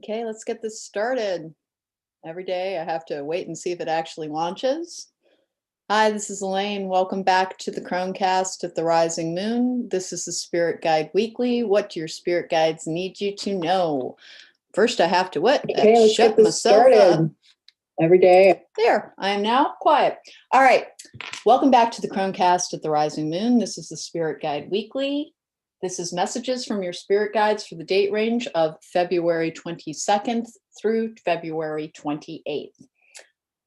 Okay, let's get this started. Every day I have to wait and see if it actually launches. Hi, this is Elaine. Welcome back to the cronecast at the Rising Moon. This is the Spirit Guide Weekly. What do your spirit guides need you to know? First, I have to what? Okay, let's Shut get this myself up. started. Every day. There, I am now quiet. All right, welcome back to the cronecast at the Rising Moon. This is the Spirit Guide Weekly. This is messages from your spirit guides for the date range of February 22nd through February 28th.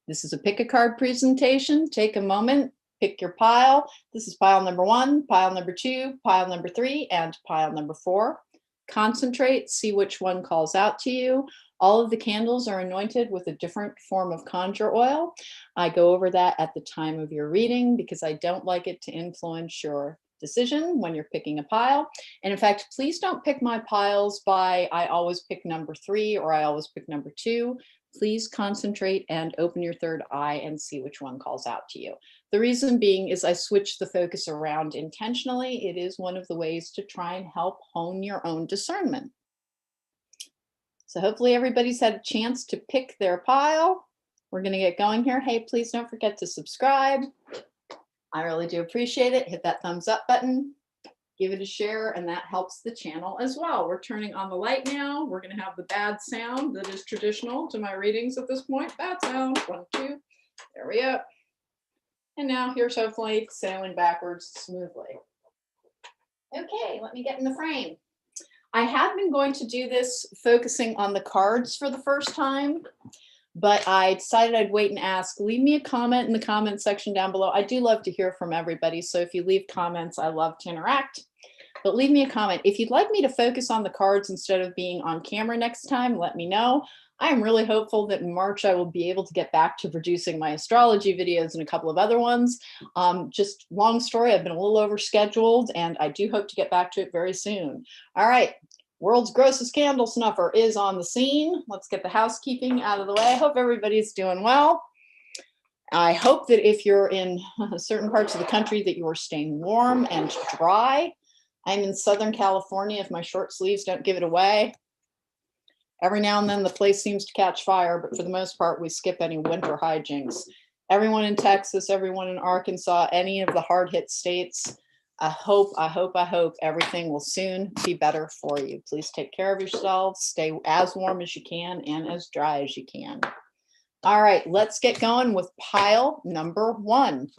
This is a pick a card presentation. Take a moment, pick your pile. This is pile number 1, pile number 2, pile number 3, and pile number 4. Concentrate, see which one calls out to you. All of the candles are anointed with a different form of conjure oil. I go over that at the time of your reading because I don't like it to influence your decision when you're picking a pile. And in fact, please don't pick my piles by I always pick number 3 or I always pick number 2. Please concentrate and open your third eye and see which one calls out to you. The reason being is I switch the focus around intentionally. It is one of the ways to try and help hone your own discernment. So hopefully everybody's had a chance to pick their pile. We're going to get going here. Hey, please don't forget to subscribe. I really do appreciate it. Hit that thumbs up button, give it a share, and that helps the channel as well. We're turning on the light now. We're going to have the bad sound that is traditional to my readings at this point. Bad sound, 1, 2, there we go. And now here's hopefully sailing backwards smoothly. Okay, let me get in the frame. I had been going to do this focusing on the cards for the first time, but I decided I'd wait and ask. Leave me a comment in the comment section down below. I do love to hear from everybody, so if you leave comments, I love to interact. But leave me a comment. If you'd like me to focus on the cards instead of being on camera next time, let me know. I am really hopeful that in March I will be able to get back to producing my astrology videos and a couple of other ones. Just long story, I've been a little overscheduled and I do hope to get back to it very soon. All right. World's grossest candle snuffer is on the scene. Let's get the housekeeping out of the way. I hope everybody's doing well. I hope that if you're in certain parts of the country that you are staying warm and dry. I'm in Southern California, if my short sleeves don't give it away. Every now and then the place seems to catch fire, but for the most part, we skip any winter hijinks. Everyone in Texas, everyone in Arkansas, any of the hard-hit states, I hope everything will soon be better for you. Please take care of yourselves. Stay as warm as you can and as dry as you can. All right, let's get going with pile number 1.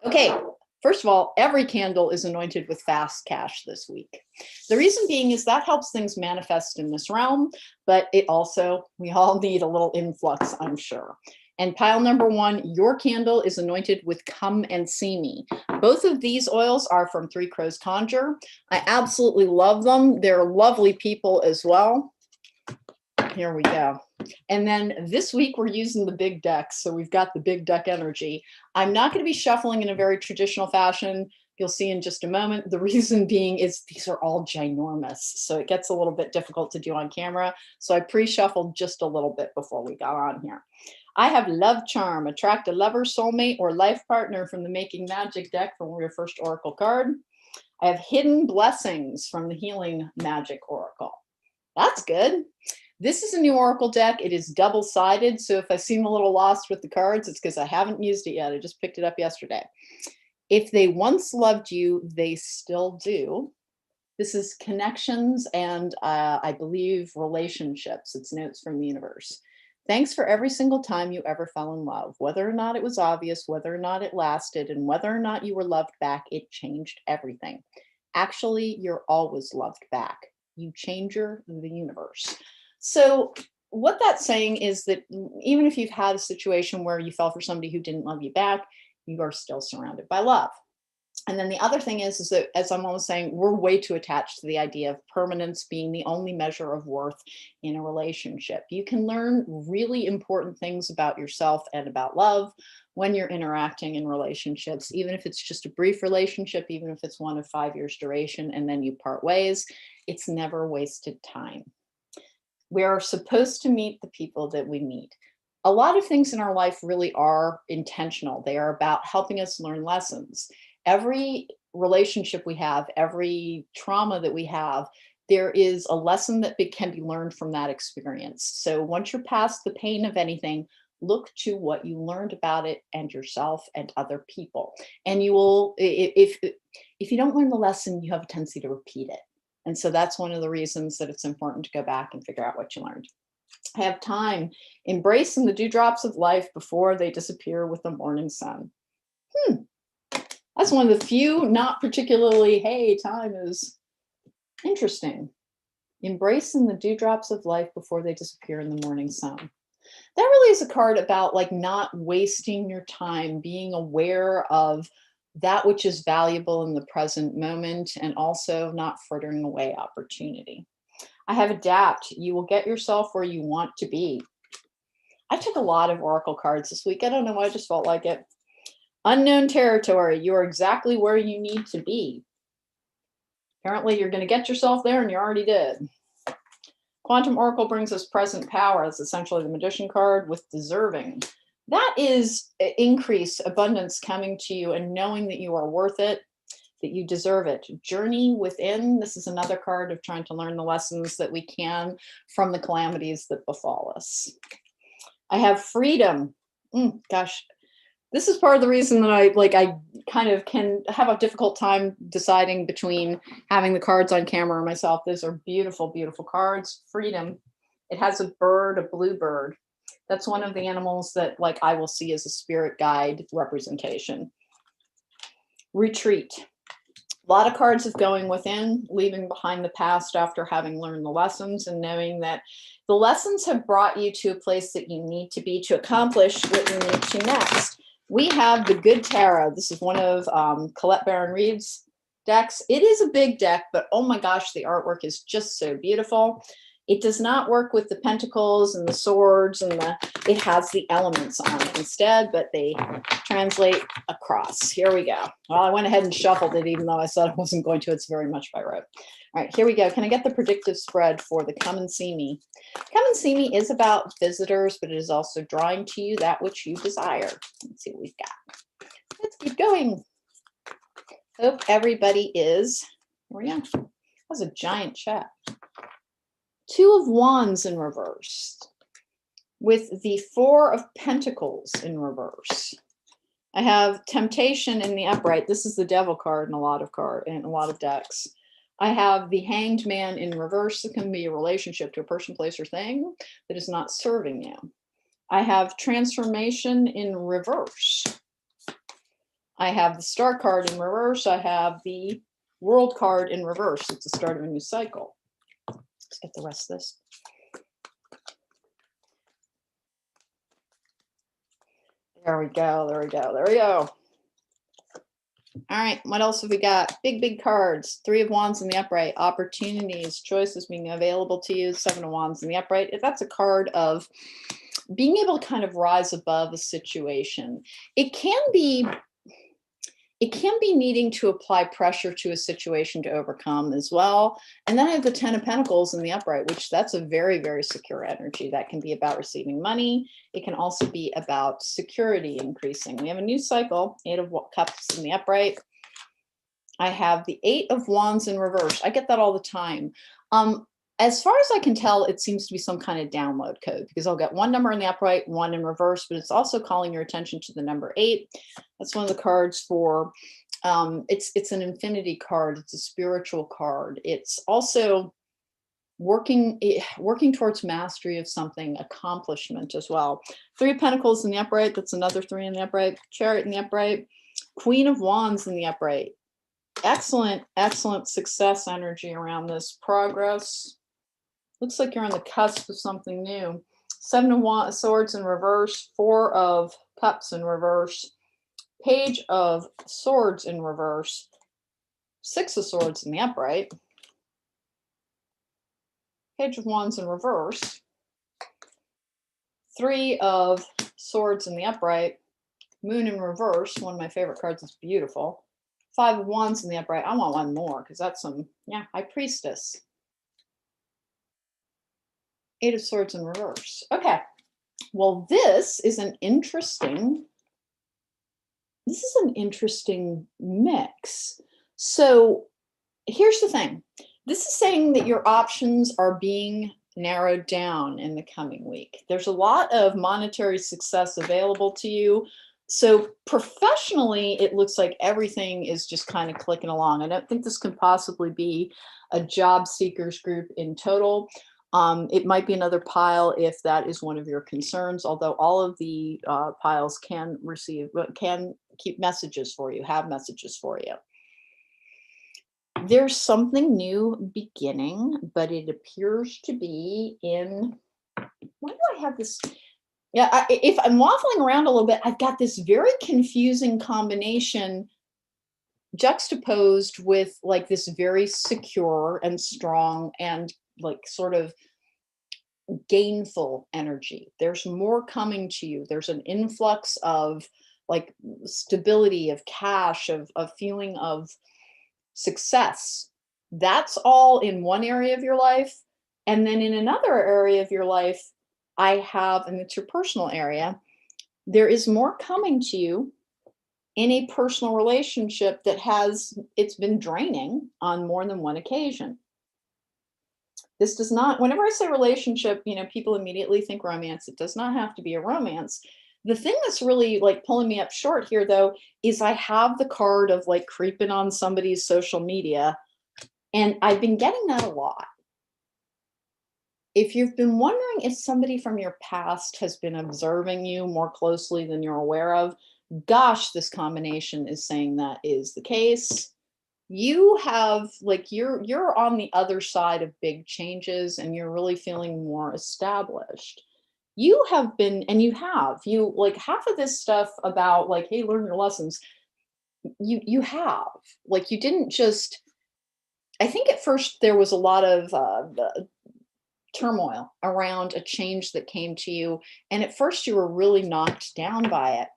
Okay, first of all, every candle is anointed with fast cash this week. The reason being is that helps things manifest in this realm, but it also, we all need a little influx, I'm sure. And pile number 1, your candle is anointed with Come and See Me. Both of these oils are from Three Crows Conjure. I absolutely love them. They're lovely people as well. Here we go. And then this week we're using the big deck. So we've got the big deck energy. I'm not going to be shuffling in a very traditional fashion. You'll see in just a moment. The reason being is these are all ginormous. So it gets a little bit difficult to do on camera. So I pre-shuffled just a little bit before we got on here. I have Love Charm, attract a lover, soulmate, or life partner from the Making Magic deck from your first Oracle card. I have Hidden Blessings from the Healing Magic Oracle. That's good. This is a new Oracle deck. It is double-sided, so if I seem a little lost with the cards, it's because I haven't used it yet. I just picked it up yesterday. If they once loved you, they still do. This is connections and I believe relationships. It's notes from the universe. Thanks for every single time you ever fell in love, whether or not it was obvious, whether or not it lasted, and whether or not you were loved back, it changed everything. Actually, you're always loved back. You change the universe. So what that's saying is that even if you've had a situation where you fell for somebody who didn't love you back, you are still surrounded by love. And then the other thing is that, as I'm always saying, we're way too attached to the idea of permanence being the only measure of worth in a relationship. You can learn really important things about yourself and about love when you're interacting in relationships, even if it's just a brief relationship, even if it's one of 5 years duration, and then you part ways, it's never wasted time. We are supposed to meet the people that we meet. A lot of things in our life really are intentional. They are about helping us learn lessons. Every relationship we have, every trauma that we have there is a lesson that can be learned from that experience. So once you're past the pain of anything, look to what you learned about it and yourself and other people. And you will, if you don't learn the lesson, you have a tendency to repeat it. And so that's one of the reasons that it's important to go back and figure out what you learned. Have time, embracing the dewdrops of life before they disappear with the morning sun. That's one of the few, not particularly, hey, time is interesting. Embracing the dewdrops of life before they disappear in the morning sun. That really is a card about like not wasting your time, being aware of that which is valuable in the present moment, and also not frittering away opportunity. I have adapt. You will get yourself where you want to be. I took a lot of oracle cards this week. I don't know why, I just felt like it. Unknown territory. You are exactly where you need to be. Apparently, you're going to get yourself there, and you already did. Quantum Oracle brings us present power. That's essentially the Magician card with deserving. That is increase, abundance coming to you, and knowing that you are worth it, that you deserve it. Journey within. This is another card of trying to learn the lessons that we can from the calamities that befall us. I have freedom. Gosh, this is part of the reason that I kind of can have a difficult time deciding between having the cards on camera or myself. Those are beautiful, beautiful cards. Freedom. It has a bird, a bluebird. That's one of the animals that like I will see as a spirit guide representation. Retreat. A lot of cards of going within, leaving behind the past after having learned the lessons, and knowing that the lessons have brought you to a place that you need to be to accomplish what you need to next. We have the Good Tarot. This is one of Colette Baron-Reid's decks. It is a big deck, but oh my gosh, the artwork is just so beautiful. It does not work with the pentacles and the swords and it has the elements on it instead, but they translate across. Here we go. Well, I went ahead and shuffled it, even though I said I wasn't going to. It's very much by rote. All right, here we go. Can I get the predictive spread for the Come and See Me? Come and See Me is about visitors, but it is also drawing to you that which you desire. Let's see what we've got. Let's keep going. Hope everybody is, here we go. That was a giant check. Two of Wands in reverse with the Four of Pentacles in reverse. I have Temptation in the upright. This is the Devil card in a lot of decks. I have the Hanged Man in reverse. It can be a relationship to a person, place, or thing that is not serving you. I have Transformation in reverse. I have the Star card in reverse. I have the World card in reverse. It's the start of a new cycle. Let's get the rest of this. There we go, there we go, there we go. All right, what else have we got? Big, big cards. Three of Wands in the upright. Opportunities, choices being available to you. Seven of Wands in the upright. If that's a card of being able to kind of rise above a situation. It can be needing to apply pressure to a situation to overcome as well. And then I have the Ten of Pentacles in the upright, which that's a very, very secure energy. That can be about receiving money. It can also be about security increasing. We have a new cycle, Eight of Cups in the upright. I have the Eight of Wands in reverse. I get that all the time. As far as I can tell, it seems to be some kind of download code because I'll get one number in the upright, one in reverse, but it's also calling your attention to the number 8. That's one of the cards for, it's an infinity card. It's a spiritual card. It's also working towards mastery of something, accomplishment as well. Three of Pentacles in the upright. That's another 3 in the upright. Chariot in the upright. Queen of Wands in the upright. Excellent, excellent success energy around this. Progress. Looks like you're on the cusp of something new. Seven of Swords in reverse, Four of Cups in reverse, Page of Swords in reverse, Six of Swords in the upright, Page of Wands in reverse, Three of Swords in the upright, Moon in reverse, one of my favorite cards, it's beautiful. Five of Wands in the upright. I want one more because that's some, yeah, High Priestess. Eight of Swords in reverse. Okay. Well, this is an interesting mix. So here's the thing. This is saying that your options are being narrowed down in the coming week. There's a lot of monetary success available to you. So professionally, it looks like everything is just kind of clicking along. I don't think this can possibly be a job seekers group in total. It might be another pile if that is one of your concerns, although all of the piles can keep messages for you, have messages for you. There's something new beginning, but it appears to be in, why do I have this? Yeah, if I'm waffling around a little bit, I've got this very confusing combination juxtaposed with like this very secure and strong and like sort of gainful energy. There's more coming to you. There's an influx of like stability, of cash, of feeling of success. That's all in one area of your life. And then in another area of your life, I have, and it's your personal area, there is more coming to you in a personal relationship that it's been draining on more than one occasion. This does not, whenever I say relationship, people immediately think romance. It does not have to be a romance. The thing that's really like pulling me up short here, though, is I have the card of like creeping on somebody's social media, and I've been getting that a lot. If you've been wondering if somebody from your past has been observing you more closely than you're aware of, gosh, this combination is saying that is the case. You have like you're on the other side of big changes and you're really feeling more established. You have been, and you like half of this stuff about like, hey, learn your lessons. You have, like, you didn't just, I think at first there was a lot of turmoil around a change that came to you. And at first you were really knocked down by it,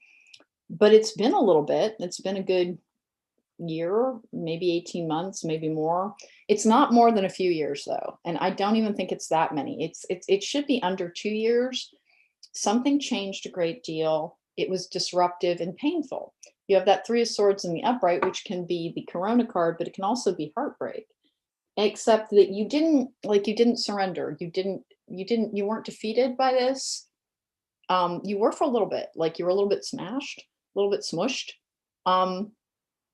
but it's been a little bit, it's been a good year, maybe 18 months, maybe more. It's not more than a few years though. And I don't even think it's that many. It should be under 2 years. Something changed a great deal. It was disruptive and painful. You have that 3 of Swords in the upright, which can be the Corona card, but it can also be heartbreak. Except that you didn't surrender. You weren't defeated by this. You were for a little bit, like you were a little bit smashed, a little bit smushed.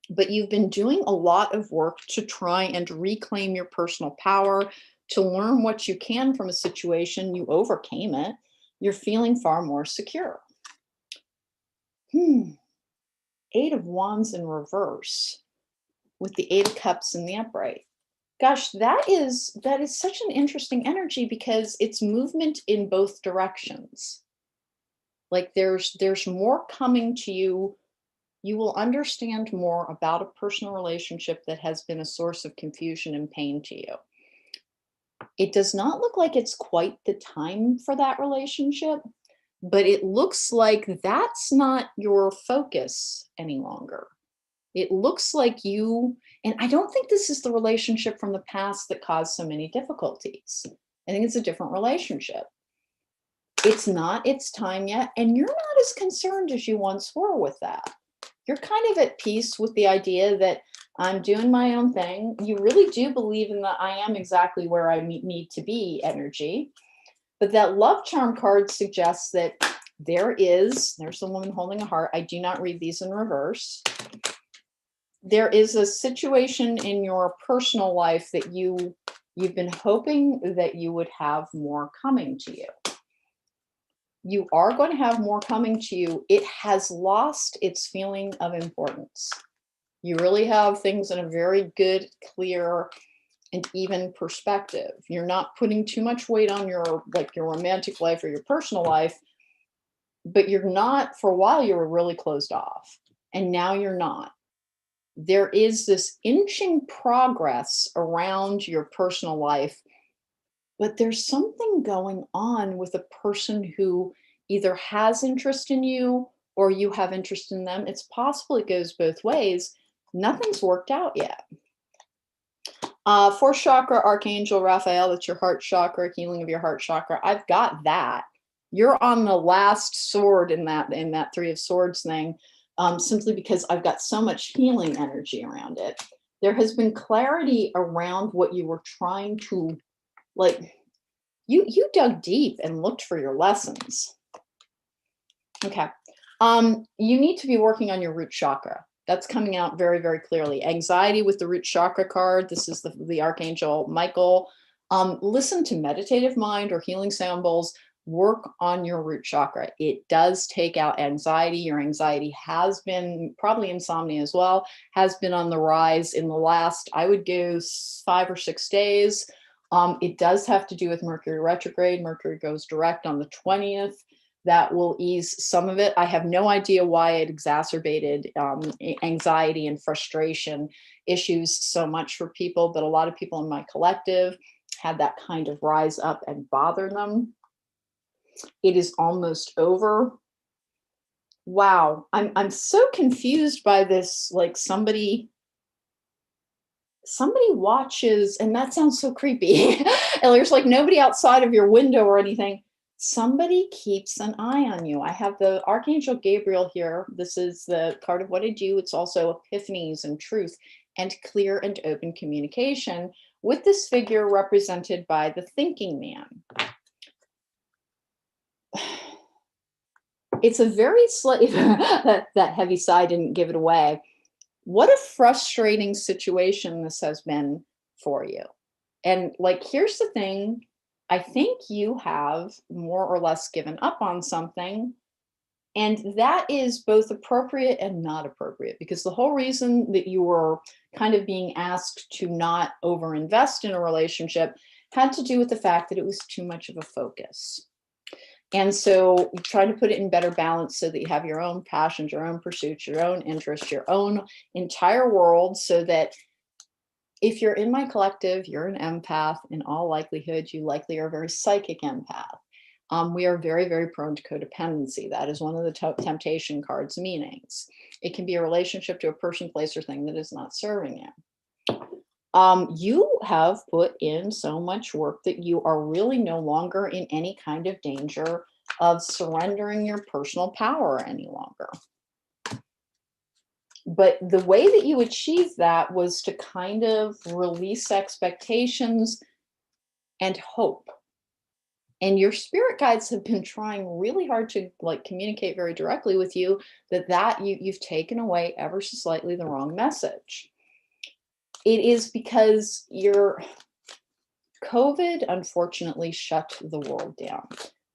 But you've been doing a lot of work to try and reclaim your personal power, to learn what you can from a situation. You overcame it. You're feeling far more secure. 8 of Wands in reverse with the 8 of Cups in the upright. Gosh, that is such an interesting energy because it's movement in both directions. Like there's more coming to you. You will understand more about a personal relationship that has been a source of confusion and pain to you. It does not look like it's quite the time for that relationship, but it looks like that's not your focus any longer. It looks like and I don't think this is the relationship from the past that caused so many difficulties. I think it's a different relationship. It's not its time yet, and you're not as concerned as you once were with that. You're kind of at peace with the idea that I'm doing my own thing. You really do believe in the I am exactly where I need to be energy. But that love charm card suggests that there's the woman holding a heart. I do not read these in reverse. There is a situation in your personal life that you've been hoping that you would have more coming to you. You are going to have more coming to you. It has lost its feeling of importance. You really have things in a very good, clear, and even perspective. You're not putting too much weight on your romantic life or your personal life, but you're not, for a while you were really closed off, and now you're not. There is this inching progress around your personal life, but there's something going on with a person who either has interest in you or you have interest in them. It's possible it goes both ways. Nothing's worked out yet. 4th chakra, Archangel Raphael, that's your heart chakra, healing of your heart chakra. I've got that. You're on the last sword in that 3 of Swords thing, simply because I've got so much healing energy around it. There has been clarity around what you were trying to, like, you dug deep and looked for your lessons. Okay. You need to be working on your root chakra. That's coming out very, very clearly. Anxiety with the root chakra card. This is the Archangel Michael. Listen to meditative mind or healing sound bowls. Work on your root chakra. It does take out anxiety. Your anxiety has been, probably insomnia as well, has been on the rise in the last, I would go 5 or 6 days. It does have to do with Mercury retrograde. Mercury goes direct on the 20th. That will ease some of it. I have no idea why it exacerbated anxiety and frustration issues so much for people, but a lot of people in my collective had that kind of rise up and bother them. It is almost over. Wow, I'm so confused by this. Like somebody watches, and that sounds so creepy. And there's like nobody outside of your window or anything. Somebody keeps an eye on you. I have the Archangel Gabriel here. This is the card of what I do. It's also epiphanies and truth and clear and open communication, with this figure represented by the thinking man. It's a very slight, that heavy sigh didn't give it away. What a frustrating situation this has been for you. And like, here's the thing. I think you have more or less given up on something. And that is both appropriate and not appropriate, because the whole reason that you were kind of being asked to not overinvest in a relationship had to do with the fact that it was too much of a focus. And so you try to put it in better balance so that you have your own passions, your own pursuits, your own interests, your own entire world, so that if you're in my collective, you're an empath. In all likelihood, you likely are a very psychic empath. We are very, very prone to codependency. That is one of the temptation cards meanings. It can be a relationship to a person, place, or thing that is not serving you. You have put in so much work that you are really no longer in any kind of danger of surrendering your personal power any longer. But the way that you achieved that was to kind of release expectations and hope. And your spirit guides have been trying really hard to like communicate very directly with you that you've taken away ever so slightly the wrong message. It is because your COVID unfortunately shut the world down.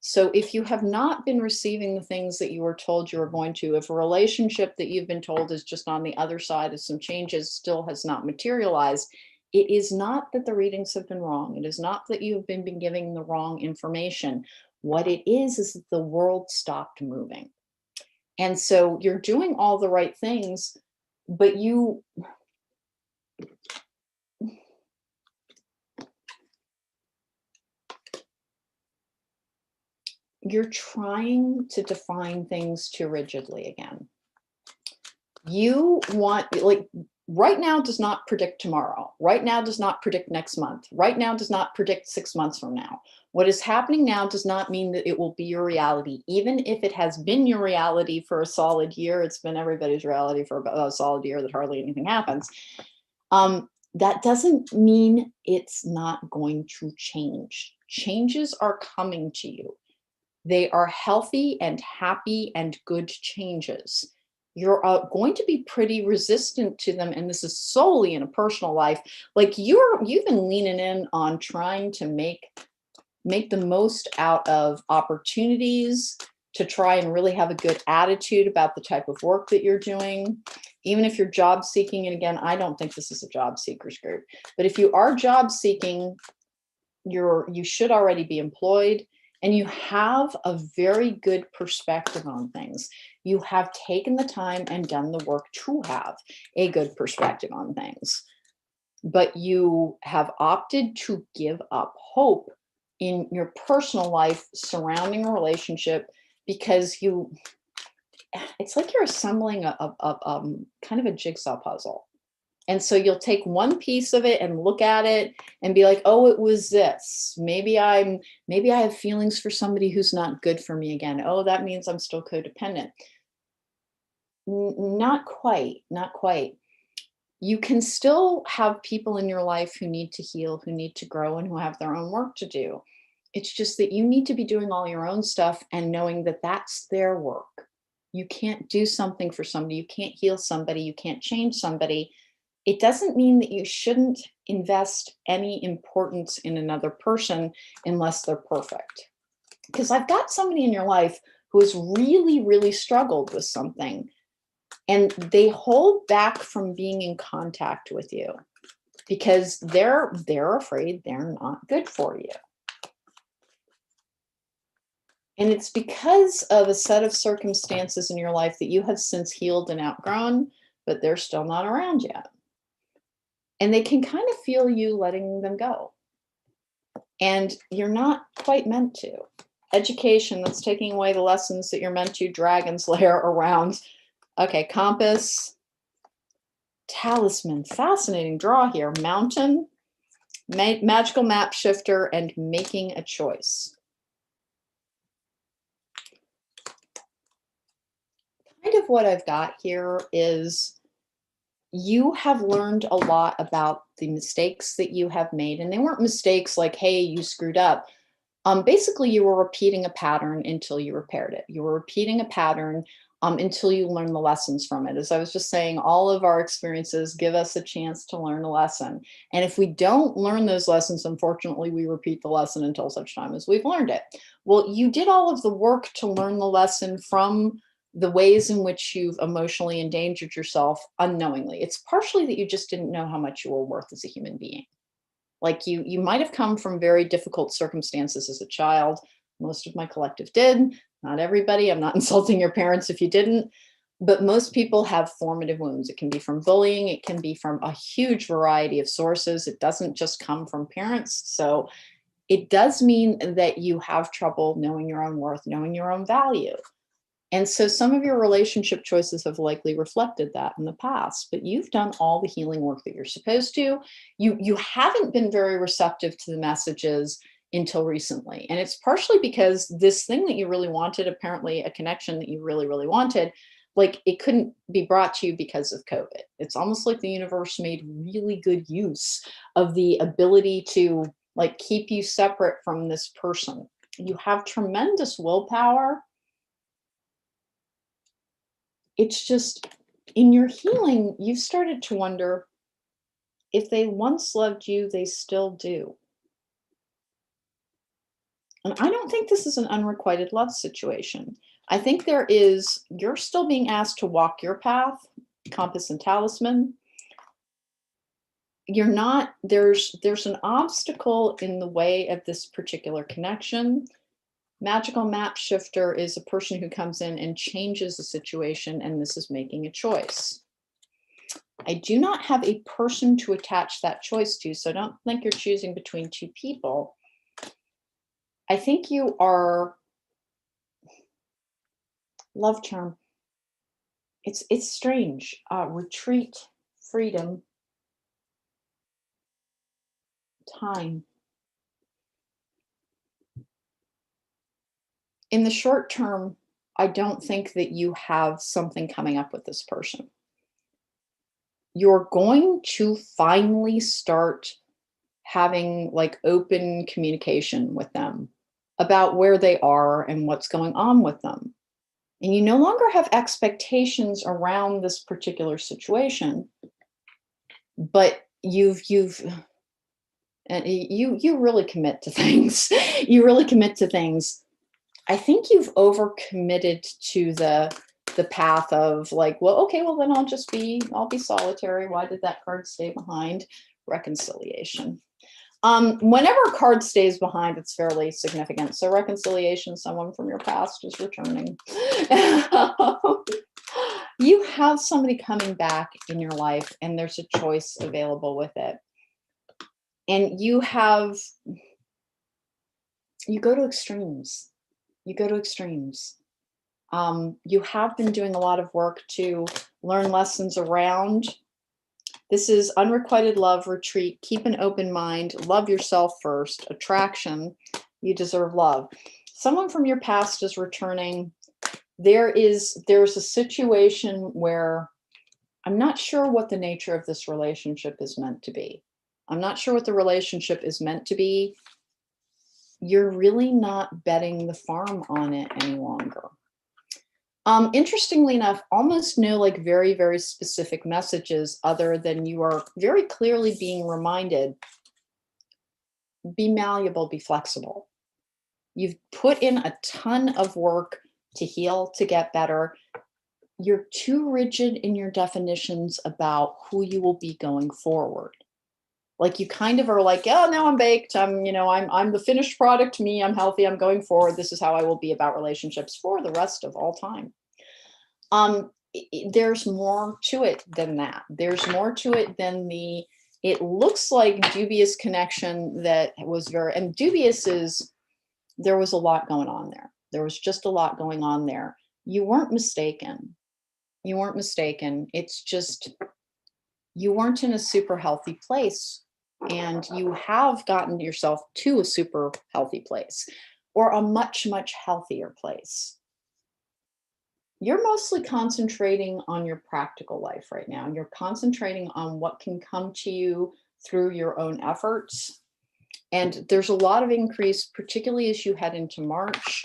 So if you have not been receiving the things that you were told you were going to, if a relationship that you've been told is just on the other side of some changes still has not materialized, it is not that the readings have been wrong. It is not that you have been giving the wrong information. What it is that the world stopped moving. And so you're doing all the right things, but you're trying to define things too rigidly again. You want, like, right now does not predict tomorrow. Right now does not predict next month. Right now does not predict 6 months from now. What is happening now does not mean that it will be your reality. Even if it has been your reality for a solid year, it's been everybody's reality for about a solid year that hardly anything happens. That doesn't mean it's not going to change. Changes are coming to you. They are healthy and happy and good changes. You're going to be pretty resistant to them, and this is solely in a personal life. Like you've been leaning in on trying to make the most out of opportunities, to try and really have a good attitude about the type of work that you're doing. Even if you're job seeking, and again, I don't think this is a job seekers group, but if you are job seeking, you should already be employed. And you have a very good perspective on things. You have taken the time and done the work to have a good perspective on things. But you have opted to give up hope in your personal life surrounding a relationship, because it's like you're assembling a kind of a jigsaw puzzle. And so you'll take one piece of it and look at it and be like, oh, it was this. Maybe I have feelings for somebody who's not good for me again. Oh, that means I'm still codependent. Not quite, not quite. you can still have people in your life who need to heal, who need to grow, and who have their own work to do. It's just that you need to be doing all your own stuff and knowing that that's their work. You can't do something for somebody. You can't heal somebody. You can't change somebody. It doesn't mean that you shouldn't invest any importance in another person unless they're perfect. Because I've got somebody in your life who has really, really struggled with something, and they hold back from being in contact with you because they're afraid they're not good for you. And it's because of a set of circumstances in your life that you have since healed and outgrown, but they're still not around yet. And they can kind of feel you letting them go. And you're not quite meant to. Education, that's taking away the lessons that you're meant to. Dragon's lair around. Okay, compass. Talisman, fascinating draw here. Mountain, magical map shifter, and making a choice. Kind of what I've got here is you have learned a lot about the mistakes that you have made. And they weren't mistakes like, hey, you screwed up. Basically, you were repeating a pattern until you repaired it. You were repeating a pattern until you learn the lessons from it. As I was just saying, all of our experiences give us a chance to learn a lesson. And if we don't learn those lessons, unfortunately, we repeat the lesson until such time as we've learned it. Well, you did all of the work to learn the lesson from the ways in which you've emotionally endangered yourself unknowingly. It's partially that you just didn't know how much you were worth as a human being. Like you might have come from very difficult circumstances as a child. Most of my collective did. Not everybody. I'm not insulting your parents if you didn't, but most people have formative wounds. It can be from bullying. It can be from a huge variety of sources. It doesn't just come from parents. So it does mean that you have trouble knowing your own worth, knowing your own value. And so some of your relationship choices have likely reflected that in the past, but you've done all the healing work that you're supposed to. You haven't been very receptive to the messages until recently. And it's partially because this thing that you really wanted, apparently a connection that you really, really wanted, like it couldn't be brought to you because of COVID. It's almost like the universe made really good use of the ability to like keep you separate from this person. You have tremendous willpower. It's just in your healing, you've started to wonder if they once loved you, they still do. And I don't think this is an unrequited love situation. I think you're still being asked to walk your path, compass and talisman. You're not, there's an obstacle in the way of this particular connection. Magical map shifter is a person who comes in and changes the situation, and this is making a choice. I do not have a person to attach that choice to, so don't think you're choosing between two people. I think you are, love term, it's strange. Retreat, freedom, time. In the short term, I don't think that you have something coming up with this person. You're going to finally start having like open communication with them about where they are and what's going on with them. And you no longer have expectations around this particular situation, but you really commit to things. You really commit to things. I think you've overcommitted to the path of like, well, okay, well then I'll be solitary. Why did that card stay behind? Reconciliation. Whenever a card stays behind, it's fairly significant. So reconciliation, someone from your past is returning. You have somebody coming back in your life and there's a choice available with it. And you go to extremes. You go to extremes. You have been doing a lot of work to learn lessons around. This is unrequited love, retreat, keep an open mind, love yourself first, attraction, you deserve love. Someone from your past is returning. There's a situation where I'm not sure what the nature of this relationship is meant to be. I'm not sure what the relationship is meant to be. You're really not betting the farm on it any longer. Interestingly enough, almost no like very, very specific messages other than you are very clearly being reminded, be malleable, be flexible. You've put in a ton of work to heal, to get better. You're too rigid in your definitions about who you will be going forward. Like you kind of are like, oh, now I'm baked. I'm the finished product. Me, I'm healthy. I'm going forward. This is how I will be about relationships for the rest of all time. There's more to it than that. There's more to it than it looks like dubious connection that was and dubious is, there was a lot going on there. There was just a lot going on there. You weren't mistaken. You weren't mistaken. It's just, you weren't in a super healthy place, and you have gotten yourself to a super healthy place, or a much, much healthier place. You're mostly concentrating on your practical life right now. You're concentrating on what can come to you through your own efforts. And there's a lot of increase, particularly as you head into March.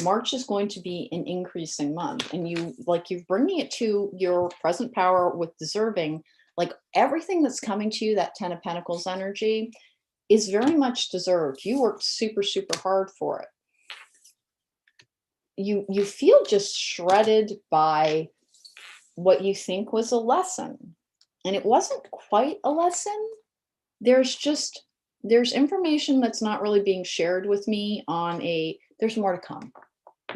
March is going to be an increasing month, and you're bringing it to your present power with deserving. Like everything that's coming to you, that 10 of Pentacles energy, is very much deserved. You worked super, super hard for it. You feel just shredded by what you think was a lesson, and it wasn't quite a lesson. There's information that's not really being shared with me there's more to come.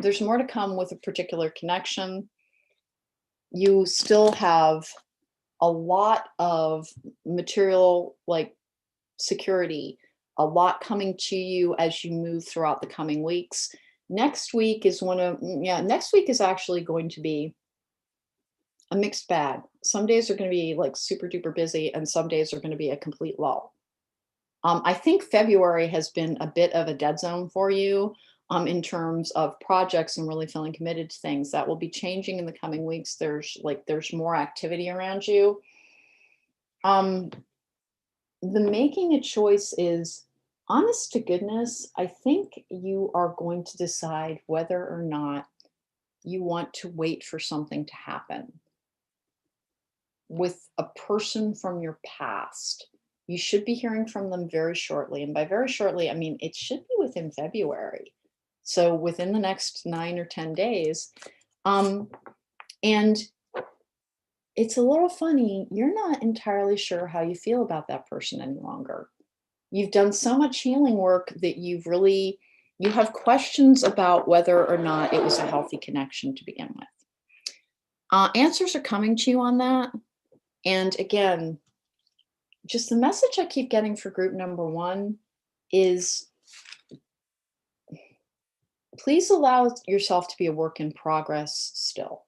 There's more to come with a particular connection. You still have a lot of material, like security, a lot coming to you as you move throughout the coming weeks. Next week is actually going to be a mixed bag. Some days are going to be like super duper busy, and some days are going to be a complete lull. I think February has been a bit of a dead zone for you in terms of projects and really feeling committed to things. That will be changing in the coming weeks. There's more activity around you. The making a choice is, honest to goodness, I think you are going to decide whether or not you want to wait for something to happen with a person from your past. You should be hearing from them very shortly. And by very shortly, I mean, it should be within February. So within the next 9 or 10 days. And it's a little funny. You're not entirely sure how you feel about that person any longer. You've done so much healing work that you have questions about whether or not it was a healthy connection to begin with. Answers are coming to you on that. And again, just the message I keep getting for group number 1 is, please allow yourself to be a work in progress still.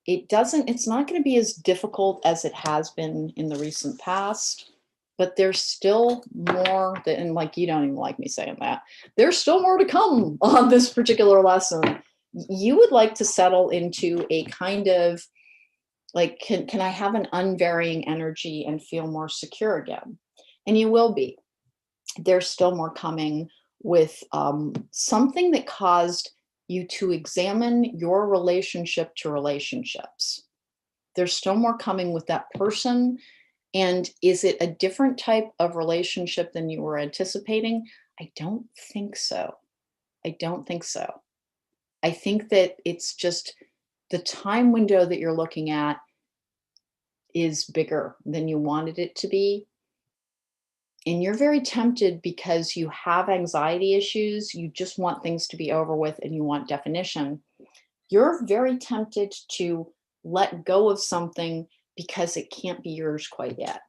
It's not going to be as difficult as it has been in the recent past, but there's still more and like, you don't even like me saying that. There's still more to come on this particular lesson. You would like to settle into a kind of like, can I have an unvarying energy and feel more secure again? And you will be. There's still more coming with something that caused you to examine your relationship to relationships. There's still more coming with that person. And is it a different type of relationship than you were anticipating? I don't think so. I don't think so. I think that it's just the time window that you're looking at is bigger than you wanted it to be. And you're very tempted because you have anxiety issues. You just want things to be over with and you want definition. You're very tempted to let go of something because it can't be yours quite yet.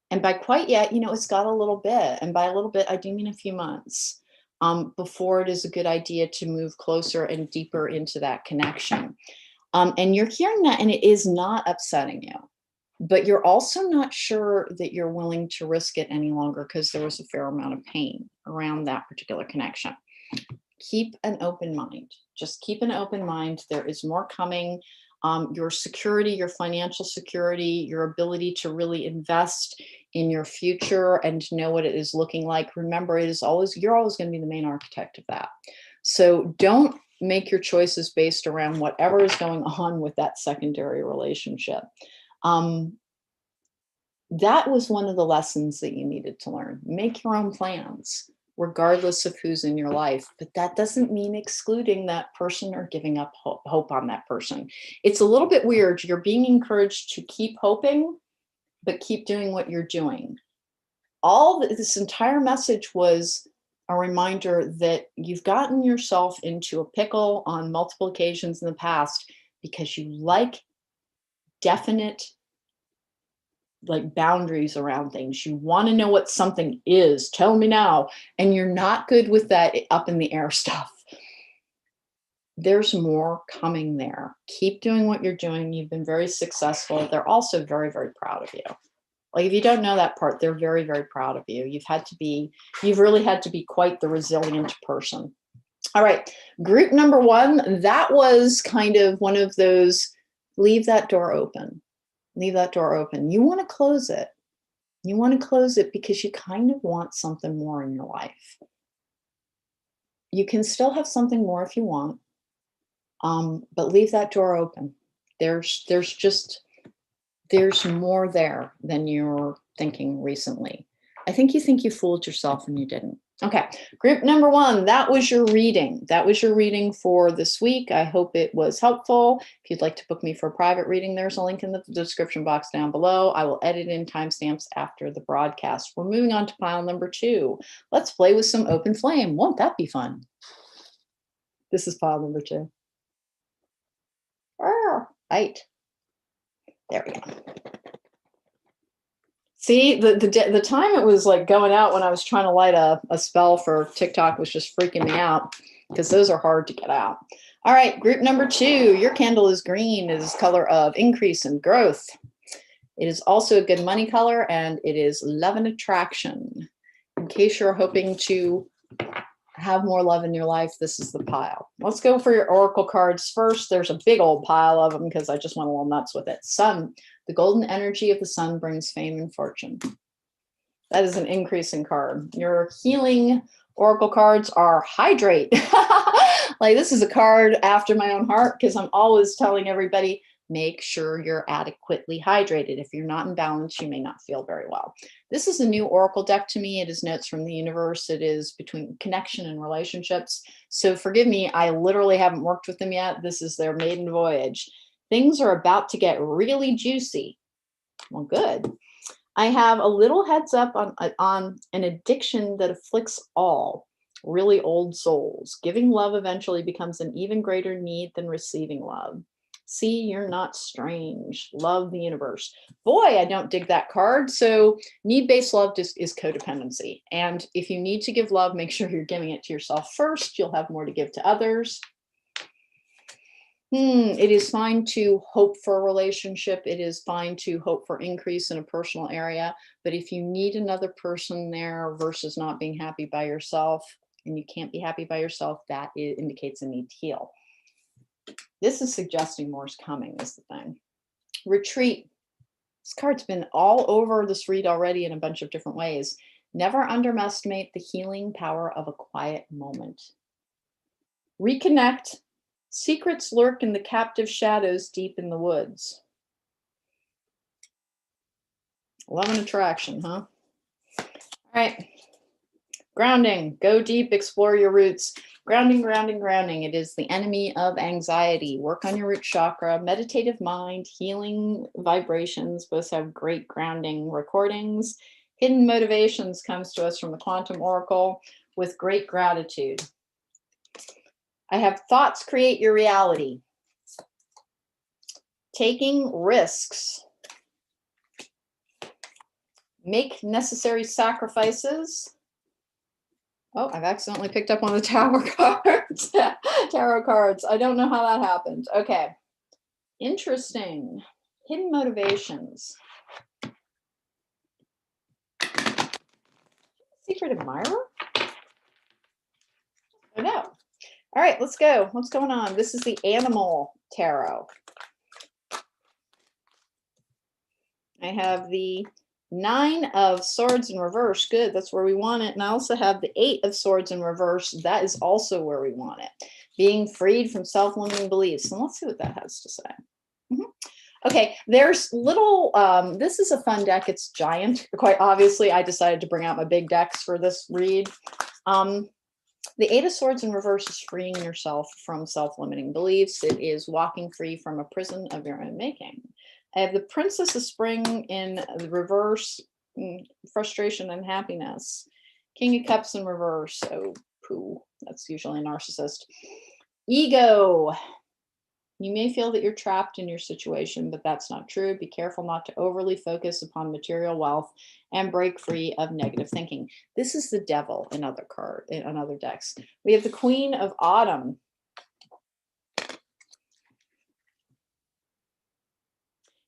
And by quite yet, it's got a little bit. And by a little bit, I do mean a few months before it is a good idea to move closer and deeper into that connection. And you're hearing that, and it is not upsetting you. But you're also not sure that you're willing to risk it any longer because there was a fair amount of pain around that particular connection. Keep an open mind. Just keep an open mind. There is more coming. your security, your financial security, your ability to really invest in your future and to know what it is looking like. Remember, you're always going to be the main architect of that. So don't make your choices based around whatever is going on with that secondary relationship. That was one of the lessons that you needed to learn. Make your own plans, regardless of who's in your life. But that doesn't mean excluding that person or giving up hope on that person. It's a little bit weird. You're being encouraged to keep hoping, but keep doing what you're doing. This entire message was a reminder that you've gotten yourself into a pickle on multiple occasions in the past because you like definite boundaries around things. You want to know what something is. Tell me now. And you're not good with that up in the air stuff. There's more coming there. Keep doing what you're doing. You've been very successful. They're also very, very proud of you. Like, if you don't know that part, they're very, very proud of you. You've really had to be quite the resilient person. All right. Group number 1, that was kind of one of those, leave that door open. Leave that door open. You want to close it. You want to close it because you kind of want something more in your life. You can still have something more if you want, but leave that door open. There's more there than you're thinking recently. I think you fooled yourself and you didn't. Okay, group number 1, that was your reading. That was your reading for this week. I hope it was helpful. If you'd like to book me for a private reading, there's a link in the description box down below. I will edit in timestamps after the broadcast. We're moving on to pile number 2. Let's play with some open flame. Won't that be fun? This is pile number 2. Right. There we go. See, the time it was like going out when I was trying to light a spell for TikTok was just freaking me out because those are hard to get out. All right, group number 2, your candle is green. It is color of increase and growth. It is also a good money color, and it is love and attraction. In case you're hoping to have more love in your life, this is the pile. Let's go for your oracle cards first. There's a big old pile of them because I just went a little nuts with it. Sun. The golden energy of the sun brings fame and fortune. That is an increasing card. Your healing oracle cards are hydrate. Like, this is a card after my own heart because I'm always telling everybody, make sure you're adequately hydrated. If you're not in balance, you may not feel very well. This is a new oracle deck to me. It is notes from the universe. It is between connection and relationships. So forgive me, I literally haven't worked with them yet. This is their maiden voyage. Things are about to get really juicy. Well, good. I have a little heads up on an addiction that afflicts all, really old souls. Giving love eventually becomes an even greater need than receiving love. See, you're not strange. Love the universe. Boy, I don't dig that card. So need-based love is codependency. And if you need to give love, make sure you're giving it to yourself first. You'll have more to give to others. It is fine to hope for a relationship. It is fine to hope for increase in a personal area. But if you need another person there versus not being happy by yourself, and you can't be happy by yourself, that indicates a need to heal. This is suggesting more is coming, is the thing. Retreat. This card's been all over this read already in a bunch of different ways. Never underestimate the healing power of a quiet moment. Reconnect. Secrets lurk in the captive shadows deep in the woods. Love and attraction, huh? All right. Grounding. Go deep, explore your roots. Grounding, grounding, grounding. It is the enemy of anxiety. Work on your root chakra. Meditative mind, healing vibrations. Both have great grounding recordings. Hidden motivations comes to us from the Quantum Oracle with great gratitude. I have thoughts create your reality. Taking risks. Make necessary sacrifices. Oh, I've accidentally picked up one of the tower cards. Tarot cards. I don't know how that happened. Okay. Interesting. Hidden motivations. Secret admirer? I know. All right, let's go. What's going on? This is the animal tarot. I have the 9 of Swords in reverse. Good, that's where we want it. And I also have the 8 of Swords in reverse. That is also where we want it. Being freed from self-limiting beliefs. And let's see what that has to say. Okay, there's little, this is a fun deck. It's giant. Quite obviously, I decided to bring out my big decks for this read. The 8 of Swords in reverse is freeing yourself from self-limiting beliefs. It is walking free from a prison of your own making. I have the Princess of Spring in the reverse, frustration and happiness. King of Cups in reverse. Oh, poo. That's usually a narcissist. Ego. You may feel that you're trapped in your situation, but that's not true. Be careful not to overly focus upon material wealth and break free of negative thinking. This is the devil in other decks. We have the Queen of Autumn.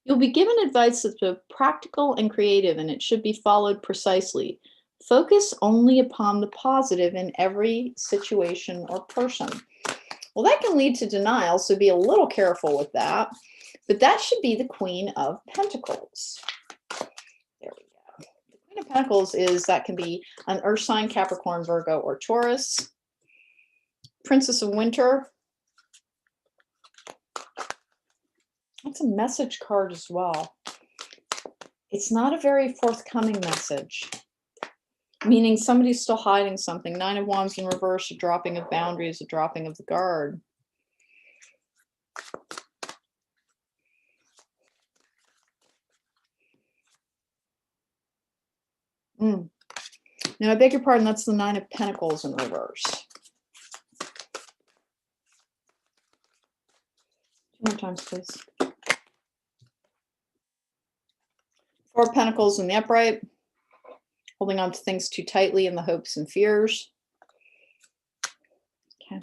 You'll be given advice that's both practical and creative, and it should be followed precisely. Focus only upon the positive in every situation or person. Well, that can lead to denial, so be a little careful with that. But that should be the Queen of Pentacles. There we go. The Queen of Pentacles that can be an Earth sign, Capricorn, Virgo, or Taurus. Princess of Winter. That's a message card as well. It's not a very forthcoming message, meaning somebody's still hiding something. 9 of Wands in reverse, a dropping of boundaries, a dropping of the guard. Now, I beg your pardon, that's the 9 of Pentacles in reverse. 2 more times, please. 4 of Pentacles in the upright. Holding on to things too tightly in the hopes and fears. Okay.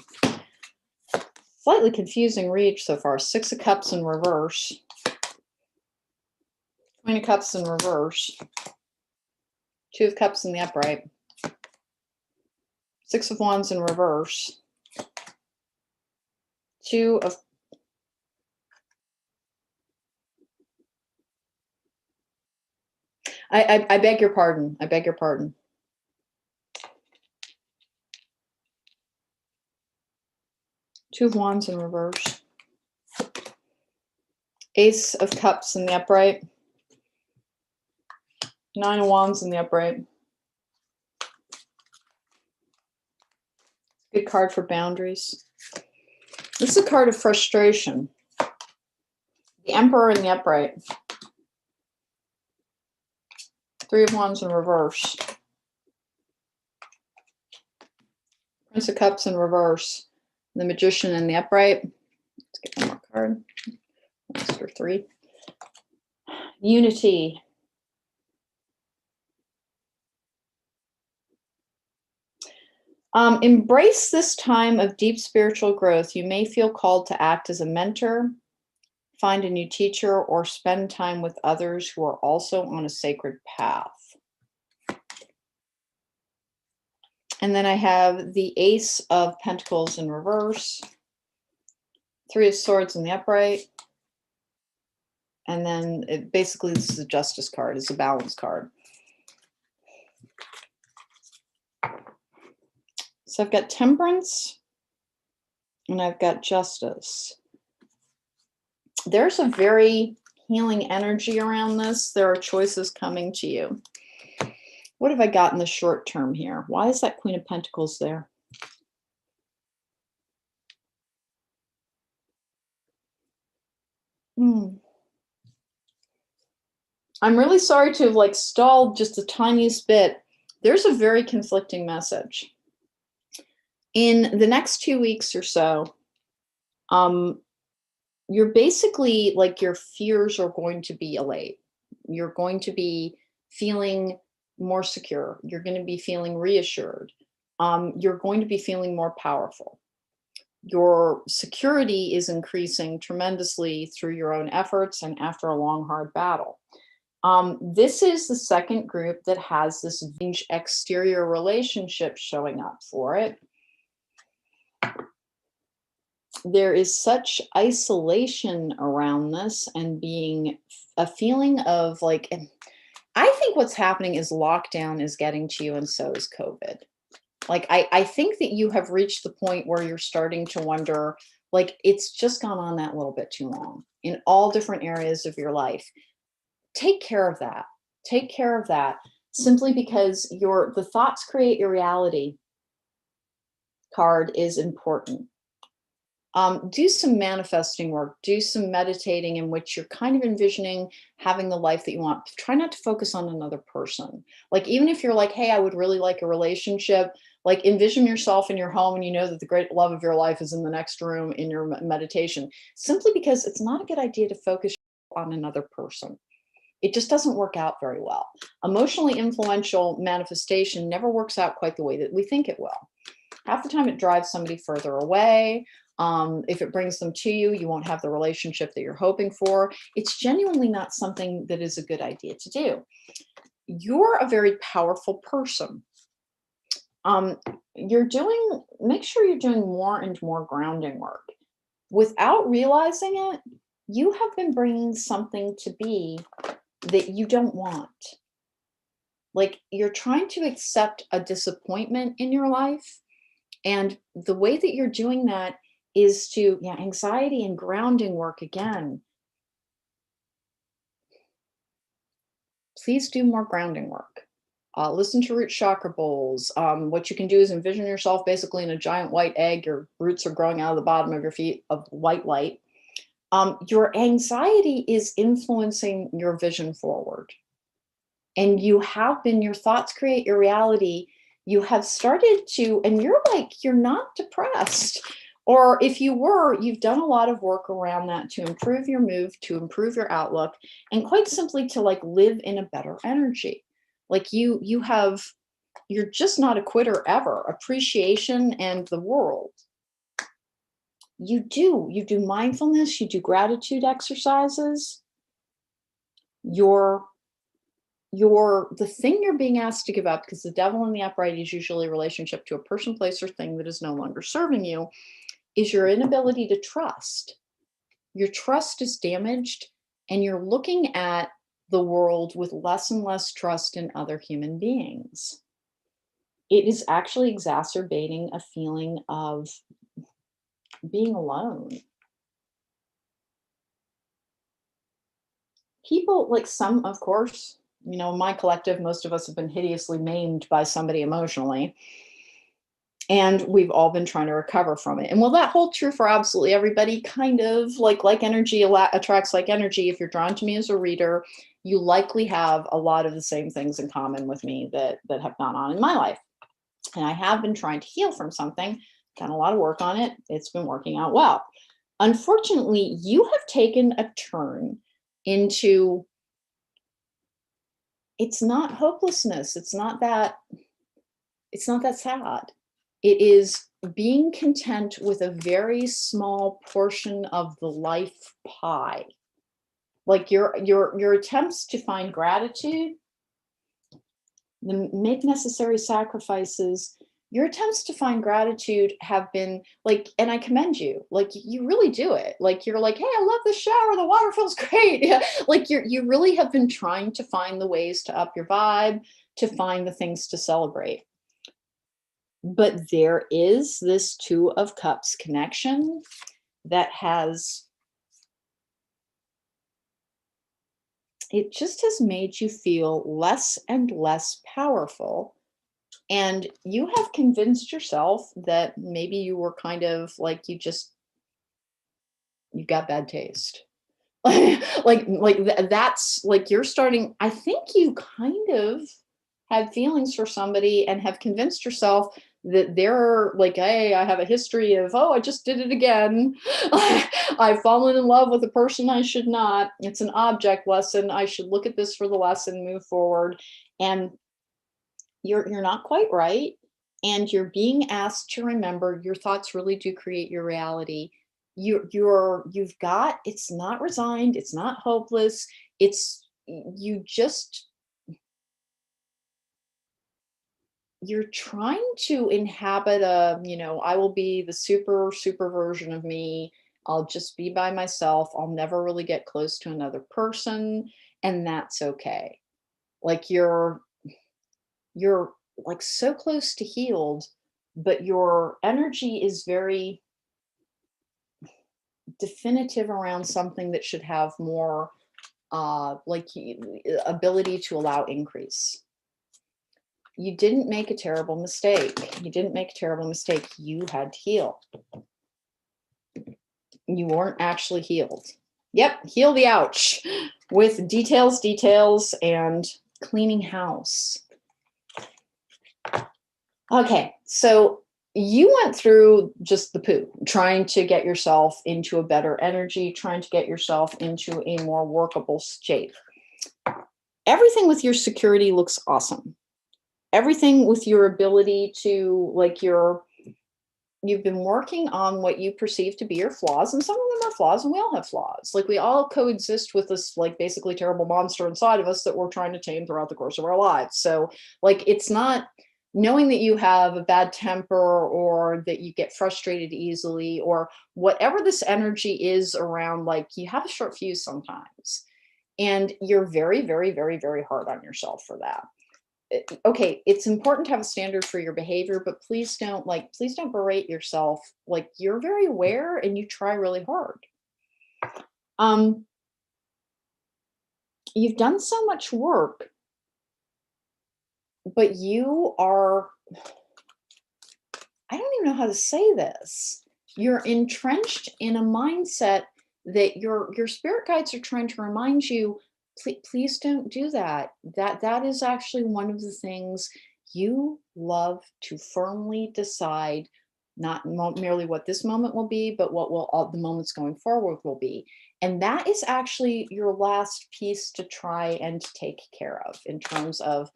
Slightly confusing read so far. 6 of Cups in reverse. Queen of Cups in reverse. 2 of Cups in the upright. 6 of Wands in reverse. 2 of I beg your pardon. I beg your pardon. Two of Wands in reverse. Ace of Cups in the upright. 9 of Wands in the upright. Good card for boundaries. This is a card of frustration. The Emperor in the upright. 3 of Wands in reverse. Prince of Cups in reverse. The Magician in the upright. Let's get one more card. Master 3. Unity. Embrace this time of deep spiritual growth. You may feel called to act as a mentor, find a new teacher, or spend time with others who are also on a sacred path. And then I have the Ace of Pentacles in reverse, 3 of Swords in the upright, and then basically this is a Justice card. It's a balance card. So I've got Temperance and I've got Justice. There's a very healing energy around this. There are choices coming to you. What have I got in the short term here? Why is that Queen of Pentacles there? I'm really sorry to have stalled just the tiniest bit. There's a very conflicting message. In the next 2 weeks or so, you're basically your fears are going to be allayed. You're going to be feeling more secure. You're going to be feeling reassured. You're going to be feeling more powerful. Your security is increasing tremendously through your own efforts and after a long, hard battle. This is the second group that has this exterior relationship showing up for it. there is such isolation around this and being a feeling of like, and I think what's happening is lockdown is getting to you and so is COVID. Like, I think that you have reached the point where you're starting to wonder, like, it's just gone on that little bit too long in all different areas of your life. Take care of that. Take care of that simply because the thoughts create your reality card is important. Do some manifesting work, do some meditating in which you're kind of envisioning having the life that you want. Try not to focus on another person. Like, even if you're like, hey, I would really like a relationship, like envision yourself in your home and you know that the great love of your life is in the next room in your meditation, simply because it's not a good idea to focus on another person. It just doesn't work out very well. Emotionally influential manifestation never works out quite the way that we think it will. Half the time it drives somebody further away. If it brings them to you, you won't have the relationship that you're hoping for. It's genuinely not something that is a good idea to do. You're a very powerful person. Make sure you're doing more and more grounding work. Without realizing it, you have been bringing something to be that you don't want. Like, you're trying to accept a disappointment in your life. And the way that you're doing that is to, anxiety and grounding work again. Please do more grounding work. Listen to root chakra bowls. What you can do is envision yourself basically in a giant white egg. Your roots are growing out of the bottom of your feet of white light. Your anxiety is influencing your vision forward. And your thoughts create your reality. You have started to, and you're not depressed. Or if you were, you've done a lot of work around that to improve your mood, to improve your outlook, and quite simply to like live in a better energy. Like you're just not a quitter ever. Appreciation and the world. You do mindfulness, you do gratitude exercises. The thing you're being asked to give up, because the devil in the upright is usually a relationship to a person, place, or thing that is no longer serving you, is your inability to trust. Your trust is damaged, and you're looking at the world with less and less trust in other human beings. It is actually exacerbating a feeling of being alone. People, like some, of course, my collective, most of us have been hideously maimed by somebody emotionally. And we've all been trying to recover from it. And will that hold true for absolutely everybody? Kind of like energy attracts like energy. If you're drawn to me as a reader, you likely have a lot of the same things in common with me that have gone on in my life. And I have been trying to heal from something, done a lot of work on it. It's been working out well. Unfortunately, you have taken a turn into, it's not hopelessness. It's not that sad. It is being content with a very small portion of the life pie. Like your attempts to find gratitude, make necessary sacrifices. Your attempts to find gratitude have been like, and I commend you. Like, you really do it. Like, you're like, hey, I love the shower. The water feels great. Yeah. Like you really have been trying to find the ways to up your vibe, to find the things to celebrate. But there is this Two of Cups connection that it just has made you feel less and less powerful. And you have convinced yourself that maybe you were kind of like, you got bad taste. That's like, you're starting, I think you kind of had feelings for somebody and have convinced yourself that they're like, hey, I have a history of, oh, I just did it again. I've fallen in love with a person I should not. It's an object lesson. I should look at this for the lesson, move forward. And you're not quite right. And you're being asked to remember your thoughts really do create your reality. It's not resigned, it's not hopeless. It's, you just, you're trying to inhabit a, I will be the super version of me. I'll just be by myself. I'll never really get close to another person, and that's okay. Like you're like so close to healed, but your energy is very definitive around something that should have more ability to allow increase. You didn't make a terrible mistake. You didn't make a terrible mistake. You had to heal. You weren't actually healed. Yep, heal the ouch with details, and cleaning house. Okay, so you went through just the poo, trying to get yourself into a better energy, trying to get yourself into a more workable state. Everything with your security looks awesome. Everything with your ability to, you've been working on what you perceive to be your flaws, and some of them are flaws, and we all have flaws. Like, we all coexist with this, like, basically terrible monster inside of us that we're trying to tame throughout the course of our lives. So, like, it's not knowing that you have a bad temper, or that you get frustrated easily, or whatever this energy is around, like, you have a short fuse sometimes, and you're very hard on yourself for that. Okay, it's important to have a standard for your behavior, but please don't berate yourself. Like, you're very aware and you try really hard. You've done so much work, but you are, I don't even know how to say this. You're entrenched in a mindset that your spirit guides are trying to remind you, please don't do that. That is actually one of the things you love to firmly decide, not merely what this moment will be, but what will all the moments going forward will be. And that is actually your last piece to try and take care of, in terms of,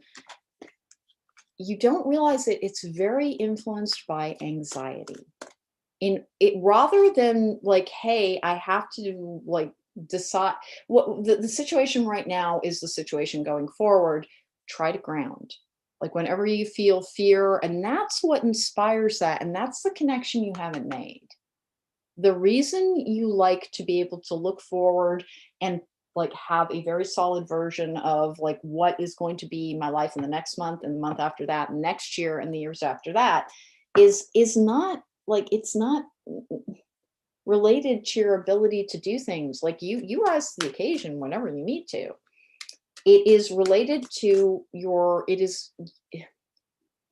you don't realize that it's very influenced by anxiety. In it, rather than like, hey, I have to, like, decide what the situation right now is, the situation going forward, try to ground. Like, whenever you feel fear, and that's what inspires that, and that's the connection you haven't made. The reason you like to be able to look forward and, like, have a very solid version of, like, what is going to be my life in the next month, and the month after that, and next year, and the years after that, is not, like, it's not related to your ability to do things. Like, you rise to the occasion whenever you need to. It is related to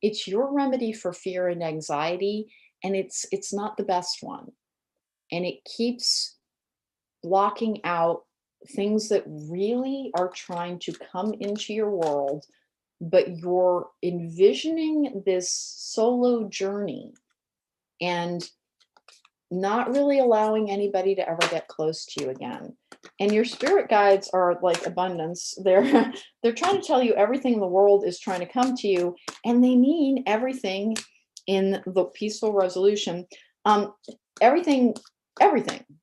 it's your remedy for fear and anxiety, and it's not the best one. And it keeps blocking out things that really are trying to come into your world, but you're envisioning this solo journey and not really allowing anybody to ever get close to you again. And your spirit guides are like abundance. They're trying to tell you everything in the world is trying to come to you, and they mean everything in the peaceful resolution. Everything,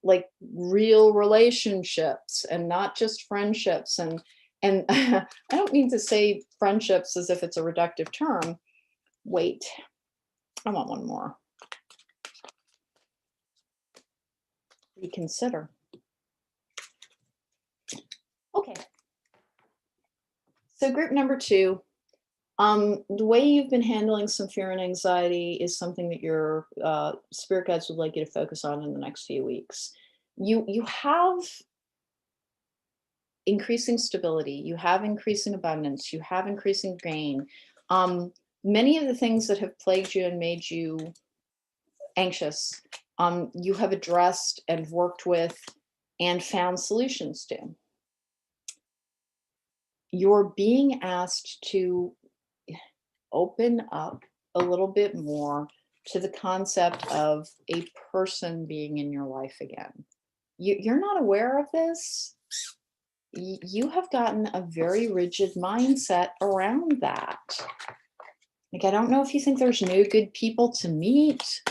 like real relationships, and not just friendships. And I don't mean to say friendships as if it's a reductive term. Wait, I want one more. Reconsider. Okay. So group number 2, the way you've been handling some fear and anxiety is something that your spirit guides would like you to focus on in the next few weeks. You have increasing stability, you have increasing abundance, you have increasing gain. Many of the things that have plagued you and made you anxious, you have addressed and worked with and found solutions to. You're being asked to open up a little bit more to the concept of a person being in your life again. You're not aware of this. You have gotten a very rigid mindset around that. Like, I don't know if you think there's no good people to meet,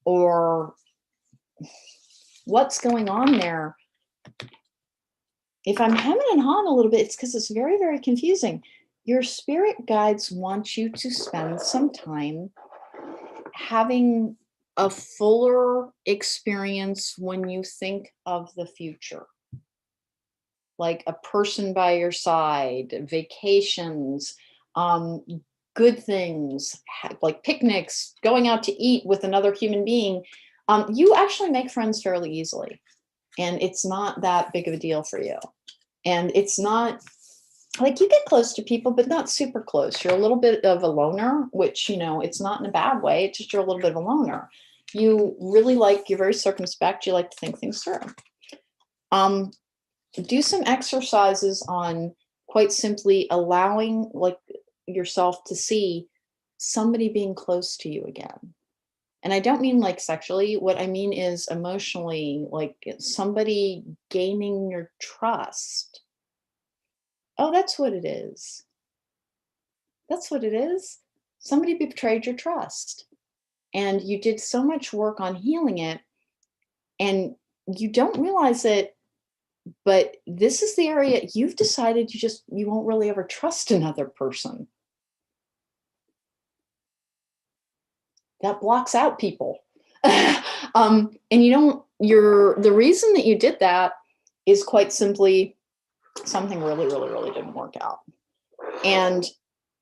or what's going on there. If I'm hemming and hawing a little bit, it's because it's very confusing. your spirit guides want you to spend some time having a fuller experience when you think of the future. Like a person by your side, vacations, um, good things, like picnics, going out to eat with another human being. You actually make friends fairly easily, and it's not that big of a deal for you. And it's not like you get close to people, but not super close. You're a little bit of a loner, which, it's not in a bad way. It's just you're a little bit of a loner. You really you're very circumspect. You like to think things through. Do some exercises on quite simply allowing yourself to see somebody being close to you again. And I don't mean like sexually. What I mean is emotionally, like somebody gaining your trust. Oh, that's what it is. That's what it is. Somebody betrayed your trust. And you did so much work on healing it. And you don't realize it, but this is the area you've decided you won't really ever trust another person. That blocks out people. And the reason that you did that is quite simply something really, really, really didn't work out. And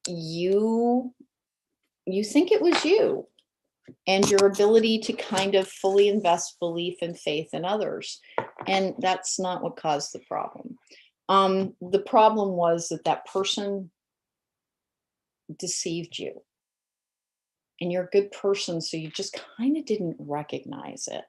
you think it was you and your ability to kind of fully invest belief and faith in others. And that's not what caused the problem. The problem was that person deceived you. And you're a good person, so you just kind of didn't recognize it.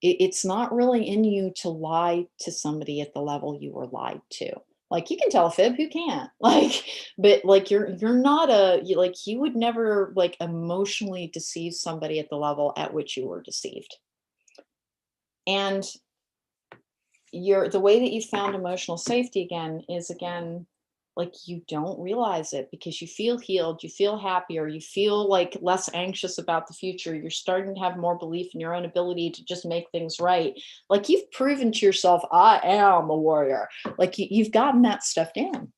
It's not really in you to lie to somebody at the level you were lied to. Like, you can tell a fib, who can't? But you're not you would never emotionally deceive somebody at the level at which you were deceived. And the way that you found emotional safety again is you don't realize it because you feel healed, you feel happier, you feel less anxious about the future. You're starting to have more belief in your own ability to just make things right. You've proven to yourself, I am a warrior. You've gotten that stuff down.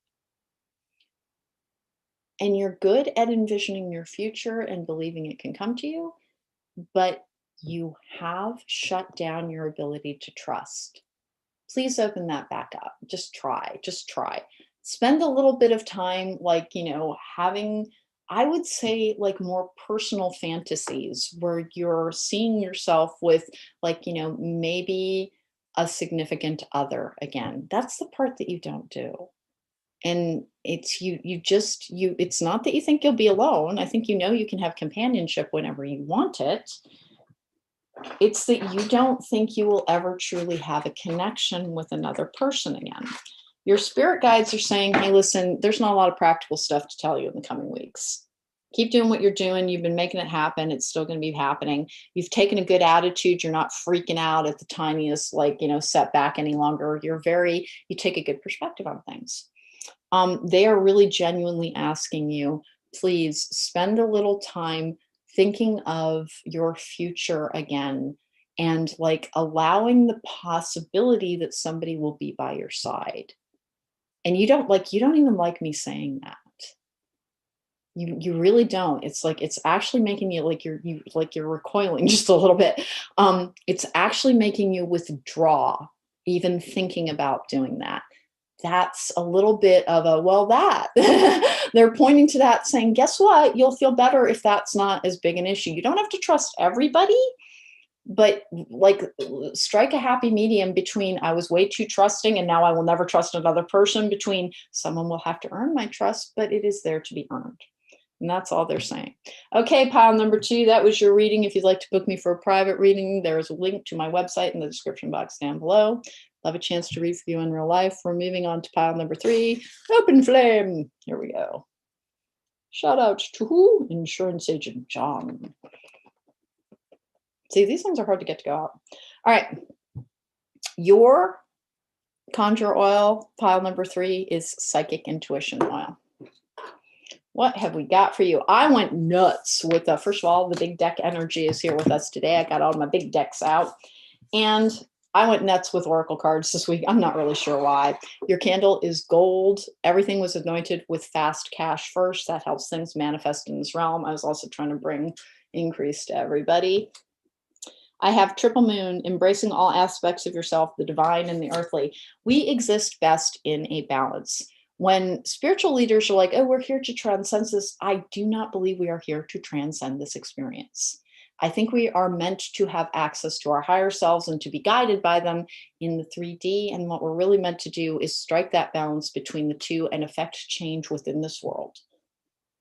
And you're good at envisioning your future and believing it can come to you, but you have shut down your ability to trust. Please open that back up. Just try. Spend a little bit of time, having, I would say, more personal fantasies where you're seeing yourself with, maybe a significant other again. That's the part that you don't do. And it's it's not that you think you'll be alone. I think you can have companionship whenever you want it. It's that you don't think you will ever truly have a connection with another person again. Your spirit guides are saying, hey, listen, there's not a lot of practical stuff to tell you in the coming weeks. Keep doing what you're doing. You've been making it happen. It's still going to be happening. You've taken a good attitude. You're not freaking out at the tiniest, setback any longer. You take a good perspective on things. They are really genuinely asking you, please spend a little time thinking of your future again and allowing the possibility that somebody will be by your side. And you don't even like me saying that. You really don't. It's actually making you you're recoiling just a little bit. It's actually making you withdraw even thinking about doing that. That's a little bit of that they're pointing to that saying, guess what? You'll feel better if that's not as big an issue. You don't have to trust everybody, but strike a happy medium between I was way too trusting and now I will never trust another person, between someone will have to earn my trust, but it is there to be earned. And that's all they're saying. Okay, pile number 2, that was your reading. If you'd like to book me for a private reading, there is a link to my website in the description box down below. I'll have a chance to read for you in real life. We're moving on to pile number 3, open flame. Here we go. Shout out to who? Insurance agent John. See, these ones are hard to get to go out. All right. Your conjure oil, pile number 3, is psychic intuition oil. What have we got for you? I went nuts with, first of all, the big deck energy is here with us today. I got all my big decks out. And I went nuts with oracle cards this week. I'm not really sure why. Your candle is gold. Everything was anointed with fast cash first. That helps things manifest in this realm. I was also trying to bring increase to everybody. I have triple moon, embracing all aspects of yourself, the divine and the earthly. We exist best in a balance. When spiritual leaders are like, oh, we're here to transcend this, I do not believe we are here to transcend this experience. I think we are meant to have access to our higher selves and to be guided by them in the 3D. And what we're really meant to do is strike that balance between the two and affect change within this world.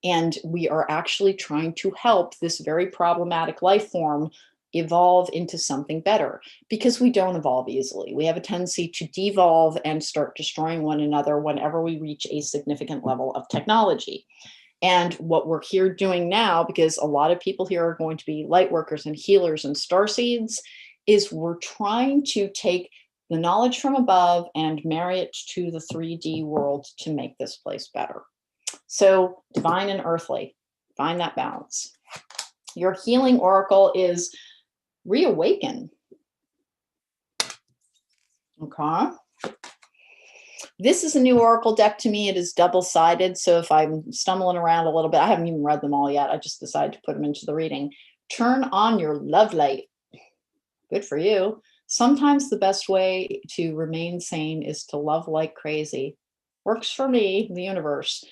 And we are actually trying to help this very problematic life form evolve into something better, because we don't evolve easily. We have a tendency to devolve and start destroying one another whenever we reach a significant level of technology. And what we're here doing now, because a lot of people here are going to be light workers and healers and starseeds, is we're trying to take the knowledge from above and marry it to the 3D world to make this place better. So divine and earthly, find that balance. Your healing oracle is reawaken. Okay. This is a new oracle deck to me. It is double-sided. So if I'm stumbling around a little bit, I haven't even read them all yet. I just decided to put them into the reading. Turn on your love light. Good for you. Sometimes the best way to remain sane is to love like crazy. Works for me, the universe.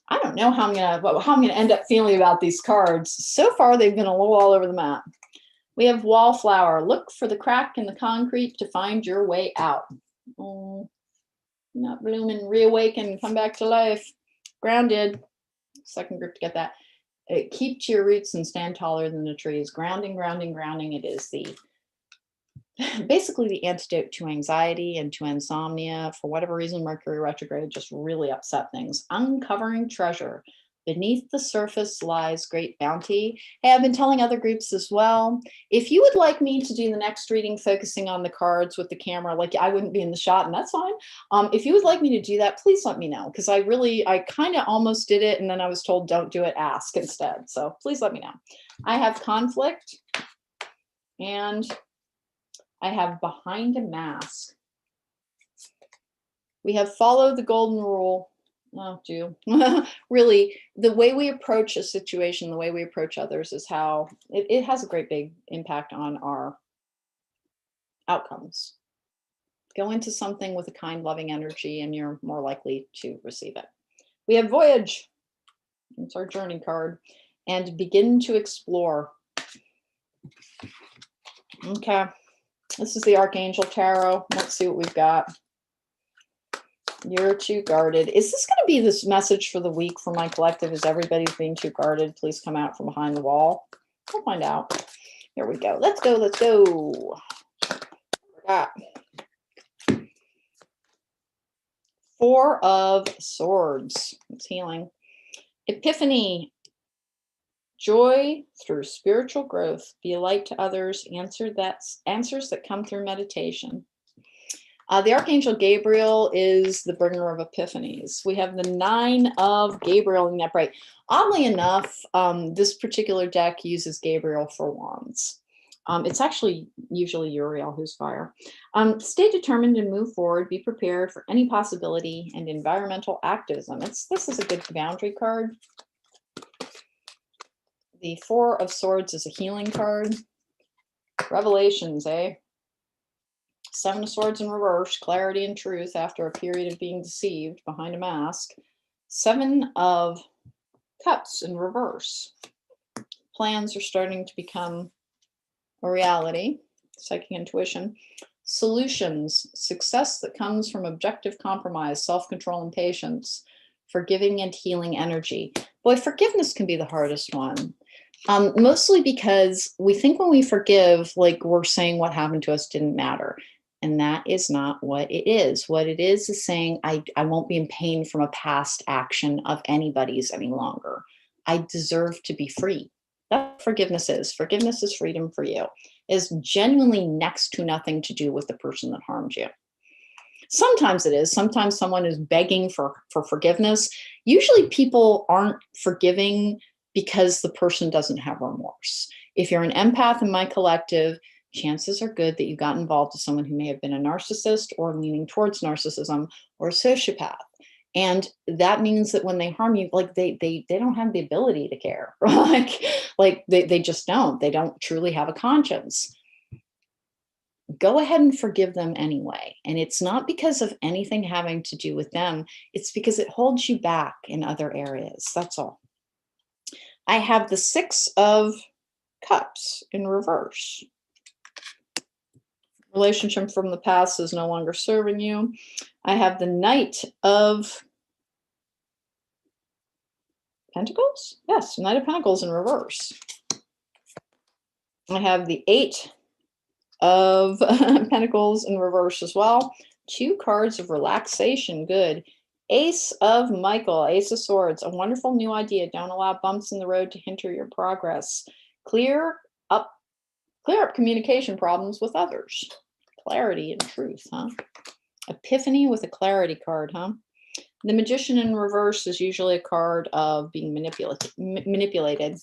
I don't know how I'm gonna end up feeling about these cards. So far, they've been a little all over the map. We have wallflower. Look for the crack in the concrete to find your way out. Oh, not blooming, reawaken, come back to life. Grounded. Second group to get that. Keep to your roots and stand taller than the trees. Grounding, grounding, grounding. It is the basically the antidote to anxiety and to insomnia. For whatever reason, Mercury retrograde just really upset things. Uncovering treasure. Beneath the surface lies great bounty. Hey, I've been telling other groups as well. If you would like me to do the next reading focusing on the cards with the camera, like I wouldn't be in the shot, and that's fine. If you would like me to do that, please let me know, because I kind of almost did it, and then I was told don't do it, ask instead. So please let me know. I have conflict, and I have behind a mask. We have follow the golden rule. Oh, really, the way we approach a situation, the way we approach others is how it has a great big impact on our outcomes. Go into something with a kind, loving energy, and you're more likely to receive it. We have voyage. It's our journey card. And begin to explore. Okay. This is the Archangel Tarot. Let's see what we've got. You're too guarded. Is this going to be this message for the week for my collective? Is everybody's being too guarded? Please come out from behind the wall. We'll find out. Here we go. Let's go. Let's go. Four of Swords. It's healing. Epiphany. Joy through spiritual growth. Be a light to others. Answers that come through meditation. The Archangel Gabriel is the bringer of epiphanies. We have the 9 of Gabriel in the upright. Oddly enough, this particular deck uses Gabriel for wands. It's actually usually Uriel who's fire. Stay determined and move forward. Be prepared for any possibility and environmental activism. This is a good boundary card. The 4 of Swords is a healing card. Revelations, eh? 7 of Swords in reverse, clarity and truth after a period of being deceived behind a mask. 7 of Cups in reverse. Plans are starting to become a reality. Psychic intuition. Solutions, success that comes from objective compromise, self-control and patience. Forgiving and healing energy. Boy, forgiveness can be the hardest one. Mostly because we think when we forgive, like we're saying what happened to us didn't matter. And that is not what it is. What it is saying, I won't be in pain from a past action of anybody's any longer. I deserve to be free. That's what forgiveness is. Forgiveness is freedom for you. It is genuinely next to nothing to do with the person that harmed you. Sometimes it is. Sometimes someone is begging for forgiveness. Usually people aren't forgiving because the person doesn't have remorse. If you're an empath in my collective, chances are good that you got involved with someone who may have been a narcissist or leaning towards narcissism or a sociopath. And that means that when they harm you, like they don't have the ability to care. like they just don't. They don't truly have a conscience. Go ahead and forgive them anyway. And it's not because of anything having to do with them. It's because it holds you back in other areas. That's all. I have the 6 of Cups in reverse. Relationship from the past is no longer serving you. I have the Knight of Pentacles. Yes, Knight of Pentacles in reverse. I have the 8 of Pentacles in reverse as well. 2 cards of relaxation. Good. Ace of Michael, Ace of Swords. A wonderful new idea. Don't allow bumps in the road to hinder your progress. Clear up communication problems with others. Clarity and truth, huh? Epiphany with a clarity card, huh? The Magician in reverse is usually a card of being manipulated.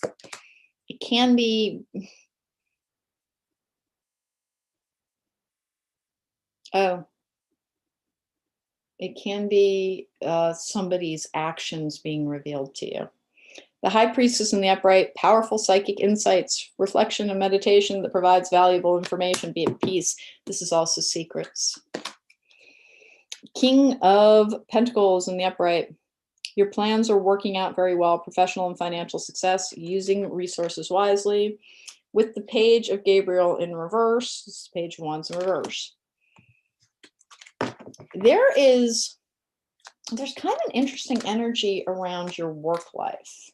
It can be, it can be somebody's actions being revealed to you. The High Priestess in the upright, powerful psychic insights, reflection and meditation that provides valuable information, be at peace. This is also secrets. King of Pentacles in the upright. Your plans are working out very well, professional and financial success, using resources wisely. With the Page of Gabriel in reverse, this is Page of Wands in reverse. There's kind of an interesting energy around your work life.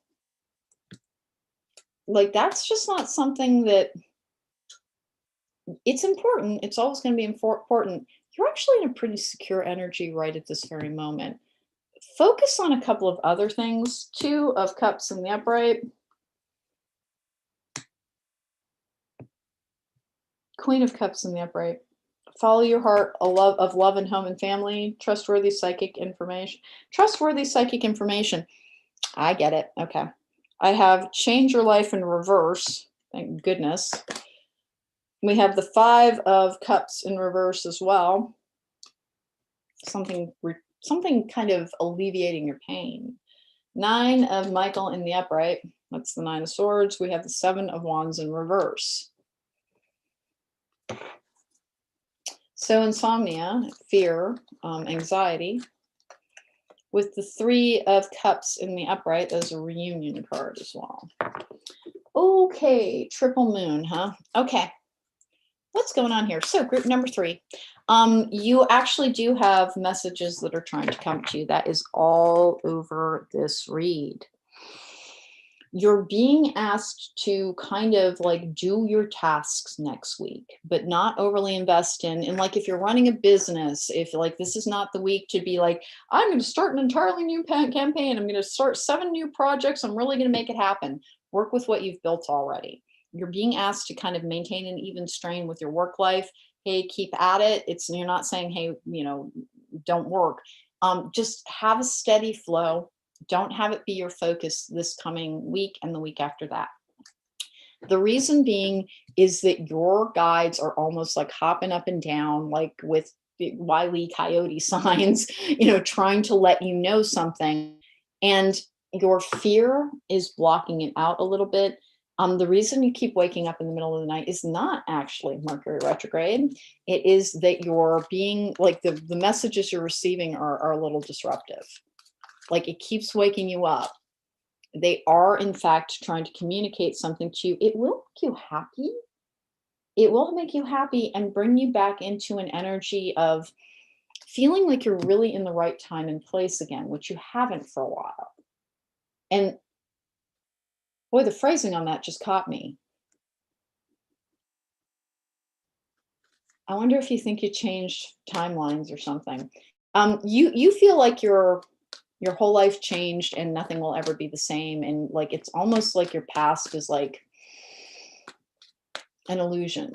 Like, that's just not something that, it's important. It's always going to be important. You're actually in a pretty secure energy right at this very moment. Focus on a couple of other things. 2 of Cups in the upright. Queen of Cups in the upright. Follow your heart, a love of love and home and family, trustworthy psychic information. Trustworthy psychic information. I get it. Okay. I have change your life in reverse. Thank goodness. We have the 5 of Cups in reverse as well. Something kind of alleviating your pain. 9 of Michael in the upright. That's the 9 of Swords. We have the 7 of Wands in reverse. So insomnia, fear, anxiety. With the 3 of Cups in the upright, there's a reunion card as well. Okay, triple moon, huh? Okay. What's going on here? So group number 3. You actually do have messages that are trying to come to you. That is all over this read. You're being asked to kind of like do your tasks next week, but not overly invest in like, if you're running a business, if like this is not the week to be like, I'm going to start an entirely new campaign. I'm going to start 7 new projects. I'm really going to make it happen. Work with what you've built already. You're being asked to kind of maintain an even strain with your work life. Hey, keep at it. You're not saying, hey, don't work. Just have a steady flow. Don't have it be your focus this coming week and the week after that. The reason being is that your guides are almost like hopping up and down, like with Wile E. Coyote signs, trying to let you know something. And your fear is blocking it out a little bit. The reason you keep waking up in the middle of the night is not actually Mercury retrograde. It is that you're being like the messages you're receiving are a little disruptive. Like it keeps waking you up. They are, in fact, trying to communicate something to you. It will make you happy. It will make you happy and bring you back into an energy of feeling like you're really in the right time and place again, which you haven't for a while. And boy, the phrasing on that just caught me. I wonder if you think you changed timelines or something. You feel like your whole life changed and nothing will ever be the same. And like, it's almost like your past is like an illusion.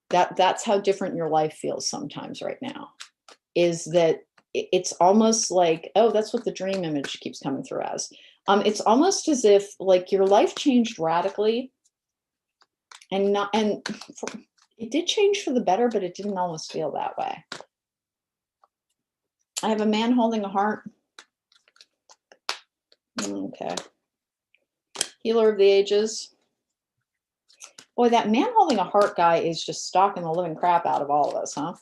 That's how different your life feels sometimes right now, is that it's almost like, oh, that's what the dream image keeps coming through as. It's almost as if like your life changed radically and It did change for the better, but it didn't always feel that way. I have a man holding a heart. Okay. Healer of the ages. Boy, that man holding a heart guy is just stalking the living crap out of all of us, huh?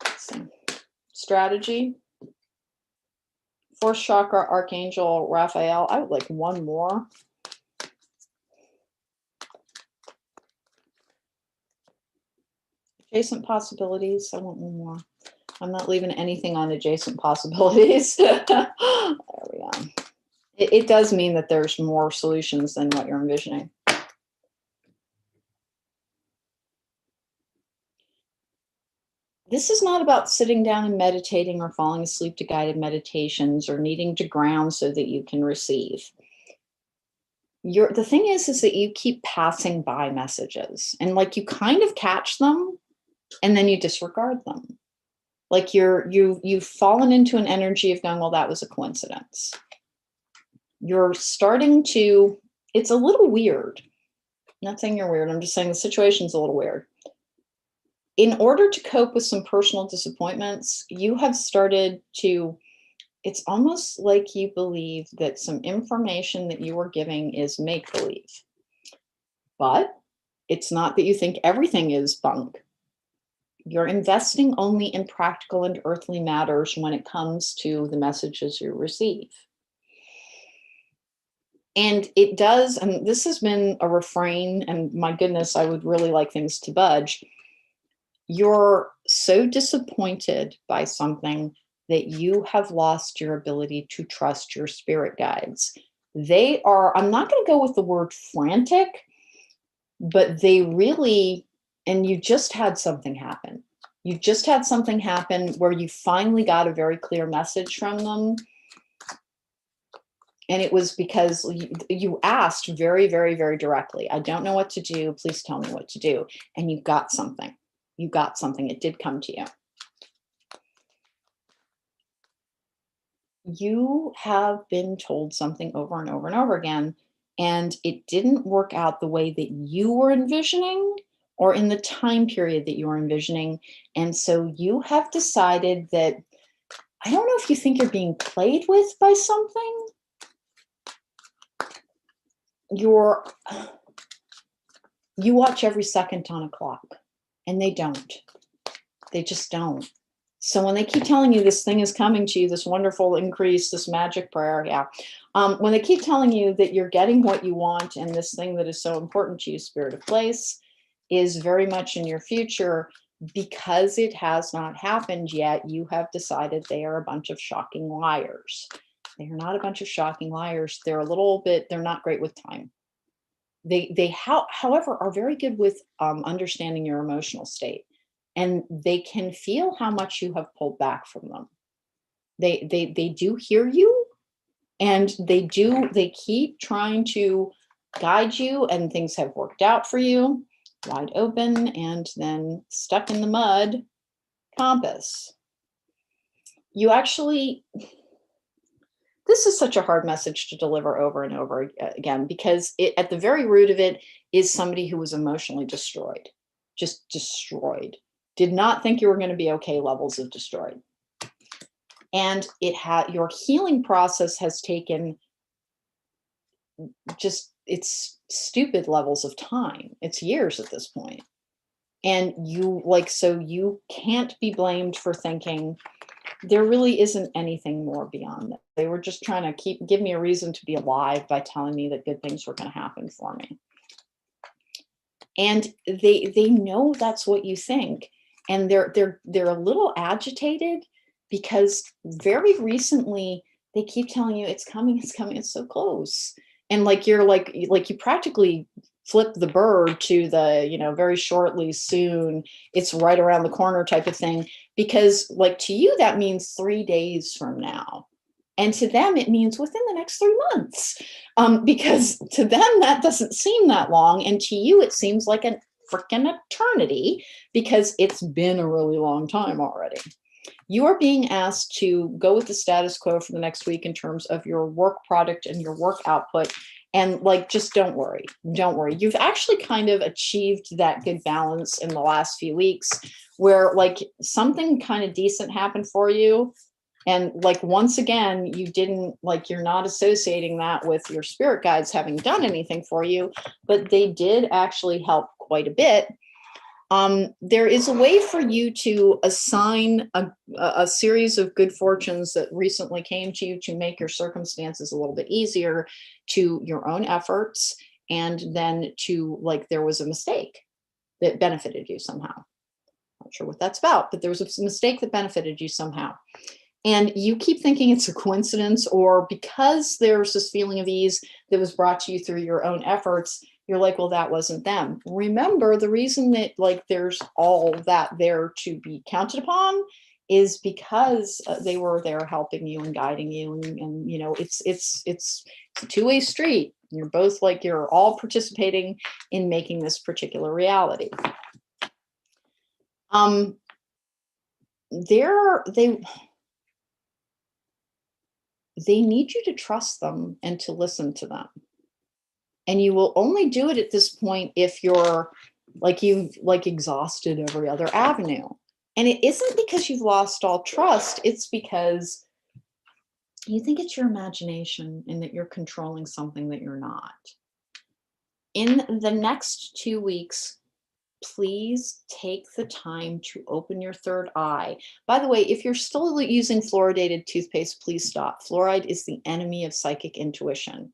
Let's see. Strategy. Fourth chakra, Archangel Raphael. I would like one more. Adjacent possibilities. I want one more. I'm not leaving anything on adjacent possibilities. There we go. It does mean that there's more solutions than what you're envisioning. This is not about sitting down and meditating or falling asleep to guided meditations or needing to ground so that you can receive. The thing is that you keep passing by messages, and like you kind of catch them and then you disregard them. Like you've fallen into an energy of going, well, that was a coincidence. You're starting to, it's a little weird. I'm not saying you're weird. I'm just saying the situation's a little weird. In order to cope with some personal disappointments, you have started to, it's almost like you believe that some information that you are giving is make-believe. But it's not that you think everything is bunk. You're investing only in practical and earthly matters when it comes to the messages you receive. And it does, and this has been a refrain, and my goodness, I would really like things to budge. You're so disappointed by something that you have lost your ability to trust your spirit guides. They are, I'm not going to go with the word frantic, but they really, and you just had something happen. You just had something happen where you finally got a very clear message from them. And it was because you asked very, very, very directly, I don't know what to do. Please tell me what to do. And you got something. You got something. It did come to you. You have been told something over and over and over again, and it didn't work out the way that you were envisioning or in the time period that you were envisioning. And so you have decided that, I don't know if you think you're being played with by something. You watch every second on a clock, and they don't. They just don't. So when they keep telling you this thing is coming to you, this wonderful increase, this magic prayer, when they keep telling you that you're getting what you want and this thing that is so important to you, spirit of place, is very much in your future, because it has not happened yet, you have decided they are a bunch of shocking liars. They are not a bunch of shocking liars. They're a little bit, they're not great with time. However, are very good with understanding your emotional state. And they can feel how much you have pulled back from them. They do hear you, and they keep trying to guide you, and things have worked out for you, wide open, and then stuck in the mud, compass. You actually, this is such a hard message to deliver over and over again, because at the very root of it is somebody who was emotionally destroyed, just destroyed. Did not think you were going to be okay levels of destroyed. And your healing process has taken just, it's stupid levels of time. It's years at this point. And so you can't be blamed for thinking there really isn't anything more beyond that. They were just trying to give me a reason to be alive by telling me that good things were going to happen for me. And they know that's what you think. And they're a little agitated because very recently they keep telling you it's coming, it's so close. And like you're like you practically flip the bird to the, very shortly, soon, it's right around the corner type of thing, because like to you that means 3 days from now. And to them, it means within the next 3 months, because to them, that doesn't seem that long. And to you, it seems like a freaking eternity, because it's been a really long time already. You are being asked to go with the status quo for the next week in terms of your work product and your work output. And like, just don't worry. Don't worry. You've actually kind of achieved that good balance in the last few weeks where like something kind of decent happened for you. And like, once again, you didn't like, you're not associating that with your spirit guides having done anything for you, but they did actually help quite a bit. There is a way for you to assign a series of good fortunes that recently came to you to make your circumstances a little bit easier to your own efforts. And then to like, there was a mistake that benefited you somehow. Not sure what that's about, but there was a mistake that benefited you somehow. And you keep thinking it's a coincidence, or because there's this feeling of ease that was brought to you through your own efforts, you're like, well, that wasn't them. Remember, the reason that like there's all that there to be counted upon is because they were there helping you and guiding you, and you know, it's a two-way street. You're both like, you're all participating in making this particular reality. They need you to trust them and to listen to them. And you will only do it at this point if you're like, you've like exhausted every other avenue. And it isn't because you've lost all trust. It's because you think it's your imagination and that you're controlling something that you're not. In the next 2 weeks, please take the time to open your third eye. By the way, if you're still using fluoridated toothpaste, please stop. Fluoride is the enemy of psychic intuition.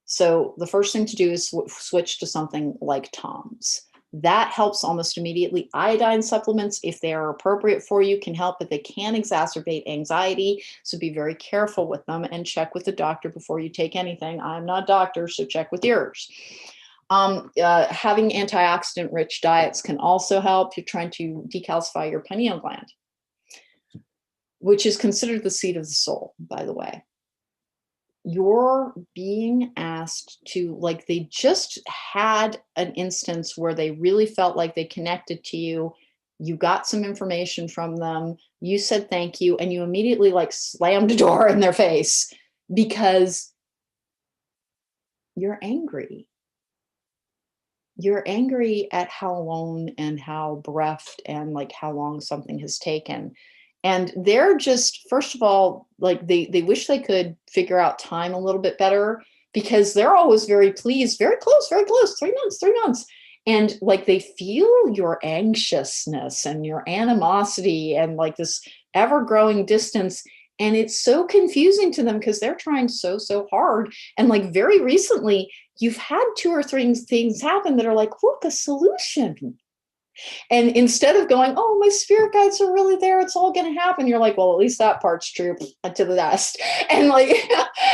So the first thing to do is switch to something like Tom's. That helps almost immediately. Iodine supplements, if they are appropriate for you, can help, but they can exacerbate anxiety. So be very careful with them and check with the doctor before you take anything. I'm not a doctor, so check with yours. Having antioxidant-rich diets can also help. You're trying to decalcify your pineal gland, which is considered the seat of the soul, by the way. You're being asked to, like, they just had an instance where they really felt like they connected to you. You got some information from them. You said thank you, and you immediately like slammed a door in their face because you're angry. You're angry at how alone and how bereft and like how long something has taken. And they're just, first of all, like they wish they could figure out time a little bit better, because they're always very pleased, very close, 3 months. And like they feel your anxiousness and your animosity and like this ever growing distance. And it's so confusing to them because they're trying so hard. And like very recently, you've had 2 or 3 things happen that are like, look, a solution. And instead of going, oh, my spirit guides are really there, it's all going to happen, you're like, well, at least that part's true to the dust. And like,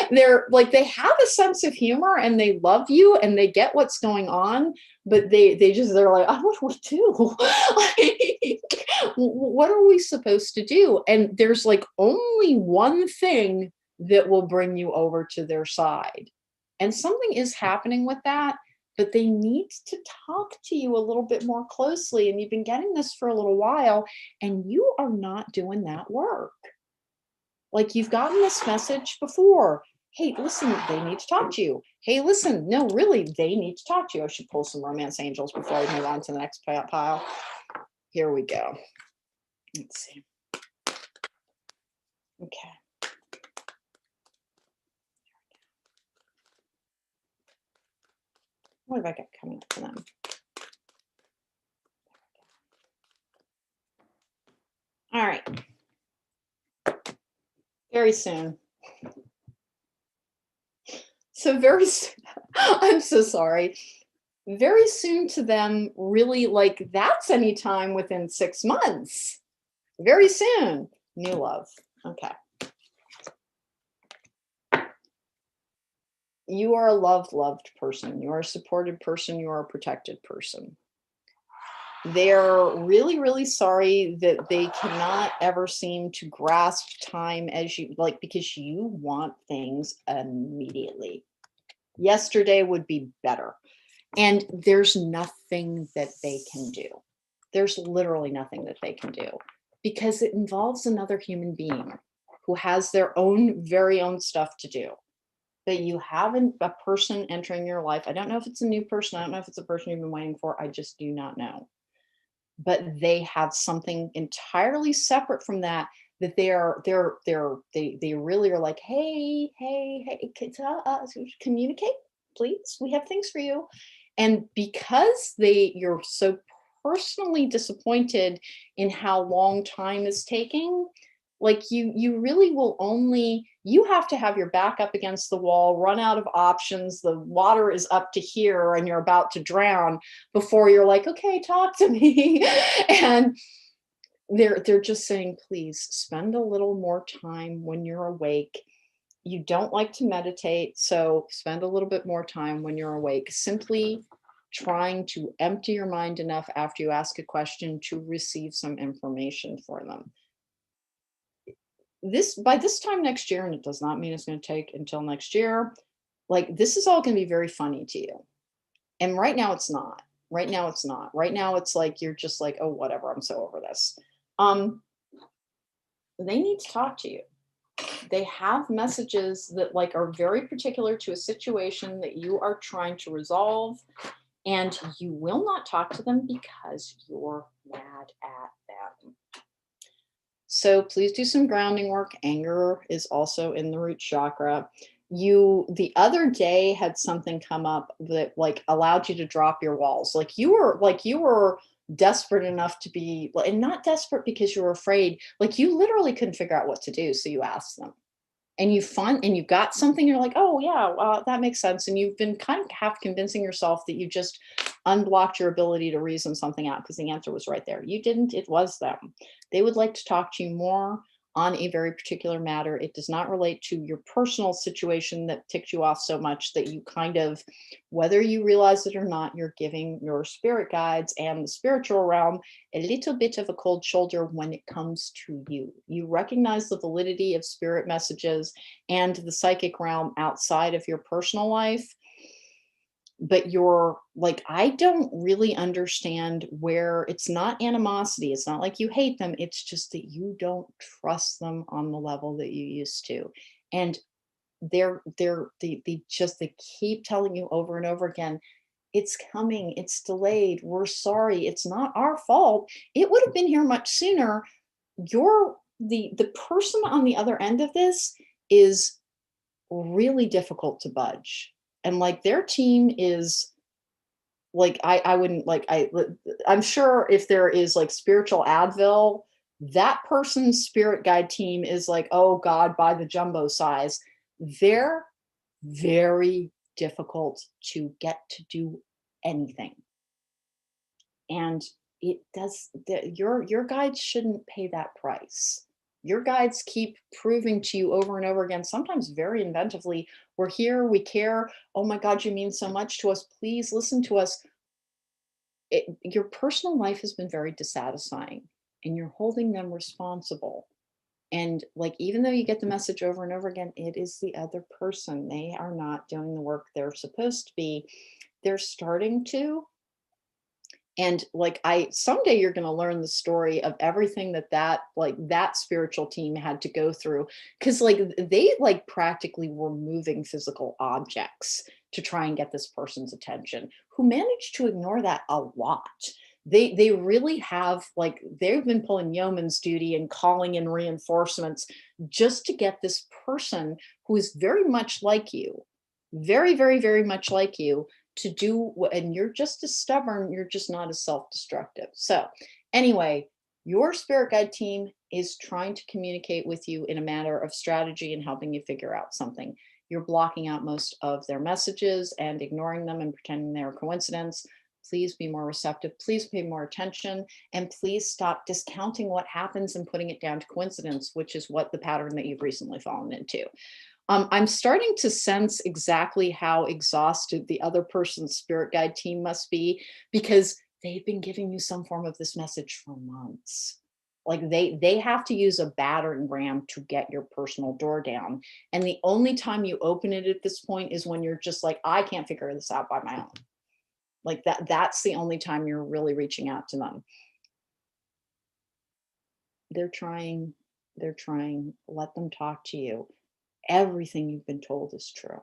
they're like, they have a sense of humor and they love you and they get what's going on, but they're like, oh, what do we do? What are we supposed to do? And there's like only one thing that will bring you over to their side. And something is happening with that, but they need to talk to you a little bit more closely. And you've been getting this for a little while, and you are not doing that work. Like, you've gotten this message before. Hey, listen, they need to talk to you. Hey, listen, no, really, they need to talk to you. I should pull some romance angels before I move on to the next pile. Here we go. Let's see. Okay. What have I got coming up for them? All right. Very soon. So I'm so sorry. Very soon to them, really, like, that's any time within 6 months. Very soon. New love. Okay. You are a loved person. You are a supported person. You are a protected person. They're really sorry that they cannot ever seem to grasp time as you like, because you want things immediately. Yesterday would be better. And there's nothing that they can do. There's literally nothing that they can do, because it involves another human being who has their own very own stuff to do. that you have a person entering your life. I don't know if it's a new person. I don't know if it's a person you've been waiting for. I just do not know. But they have something entirely separate from that, that they really are like, hey, communicate, please. We have things for you. And because you're so personally disappointed in how long time is taking, like you really will only, you have to have your back up against the wall, run out of options, the water is up to here and you're about to drown before you're like, okay, talk to me. And they're just saying, please spend a little more time when you're awake. You don't like to meditate, so spend a little bit more time when you're awake, simply trying to empty your mind enough after you ask a question to receive some information for them. This by this time next year, and it does not mean it's going to take until next year, like this is all going to be very funny to you. And right now it's not. Right now it's not. Right now it's like you're just like, oh, whatever, I'm so over this. Um, they need to talk to you. They have messages that like are very particular to a situation that you are trying to resolve, and you will not talk to them because you're mad at them. So please do some grounding work. Anger is also in the root chakra. You the other day had something come up that like allowed you to drop your walls. Like you were desperate enough to be, and not desperate because you were afraid, like you literally couldn't figure out what to do. So you asked them, and you got something, you're like, oh yeah, that makes sense, and you've been kind of half convincing yourself that you just unblocked your ability to reason something out because the answer was right there. You didn't, it was them. They would like to talk to you more on a very particular matter. It does not relate to your personal situation that ticked you off so much that you kind of, whether you realize it or not, you're giving your spirit guides and the spiritual realm a little bit of a cold shoulder when it comes to you. You recognize the validity of spirit messages and the psychic realm outside of your personal life, but you're like, I don't really understand where it's not animosity. It's not like you hate them. It's just that you don't trust them on the level that you used to. And they keep telling you over and over again, it's coming, it's delayed, we're sorry, it's not our fault, it would have been here much sooner. You're the person on the other end of this is really difficult to budge. And like their team is like, I wouldn't like, I'm sure if there is like spiritual Advil, that person's spirit guide team is like, oh God, by the jumbo size. They're very difficult to get to do anything. And it does your guides shouldn't pay that price. Your guides keep proving to you over and over again, sometimes very inventively, we're here, we care, oh my God, you mean so much to us, please listen to us. Your personal life has been very dissatisfying, and you're holding them responsible. And like, even though you get the message over and over again, it is the other person. They are not doing the work they're supposed to be. They're starting to. And like, someday you're going to learn the story of everything that spiritual team had to go through. Cause like they like practically were moving physical objects to try and get this person's attention, who managed to ignore that a lot. They really have, like, they've been pulling yeoman's duty and calling in reinforcements just to get this person who is very much like you, very, very, very much like you, to do what, and you're just as stubborn, you're just not as self-destructive. So anyway, your spirit guide team is trying to communicate with you in a matter of strategy and helping you figure out something. You're blocking out most of their messages and ignoring them and pretending they're a coincidence. Please be more receptive. Please pay more attention. And please stop discounting what happens and putting it down to coincidence, which is what the pattern that you've recently fallen into. I'm starting to sense exactly how exhausted the other person's spirit guide team must be, because they've been giving you some form of this message for months. Like they have to use a battering ram to get your personal door down. And the only time you open it at this point is when you're just like, I can't figure this out by my own. Like that's the only time you're really reaching out to them. They're trying, let them talk to you. Everything you've been told is true.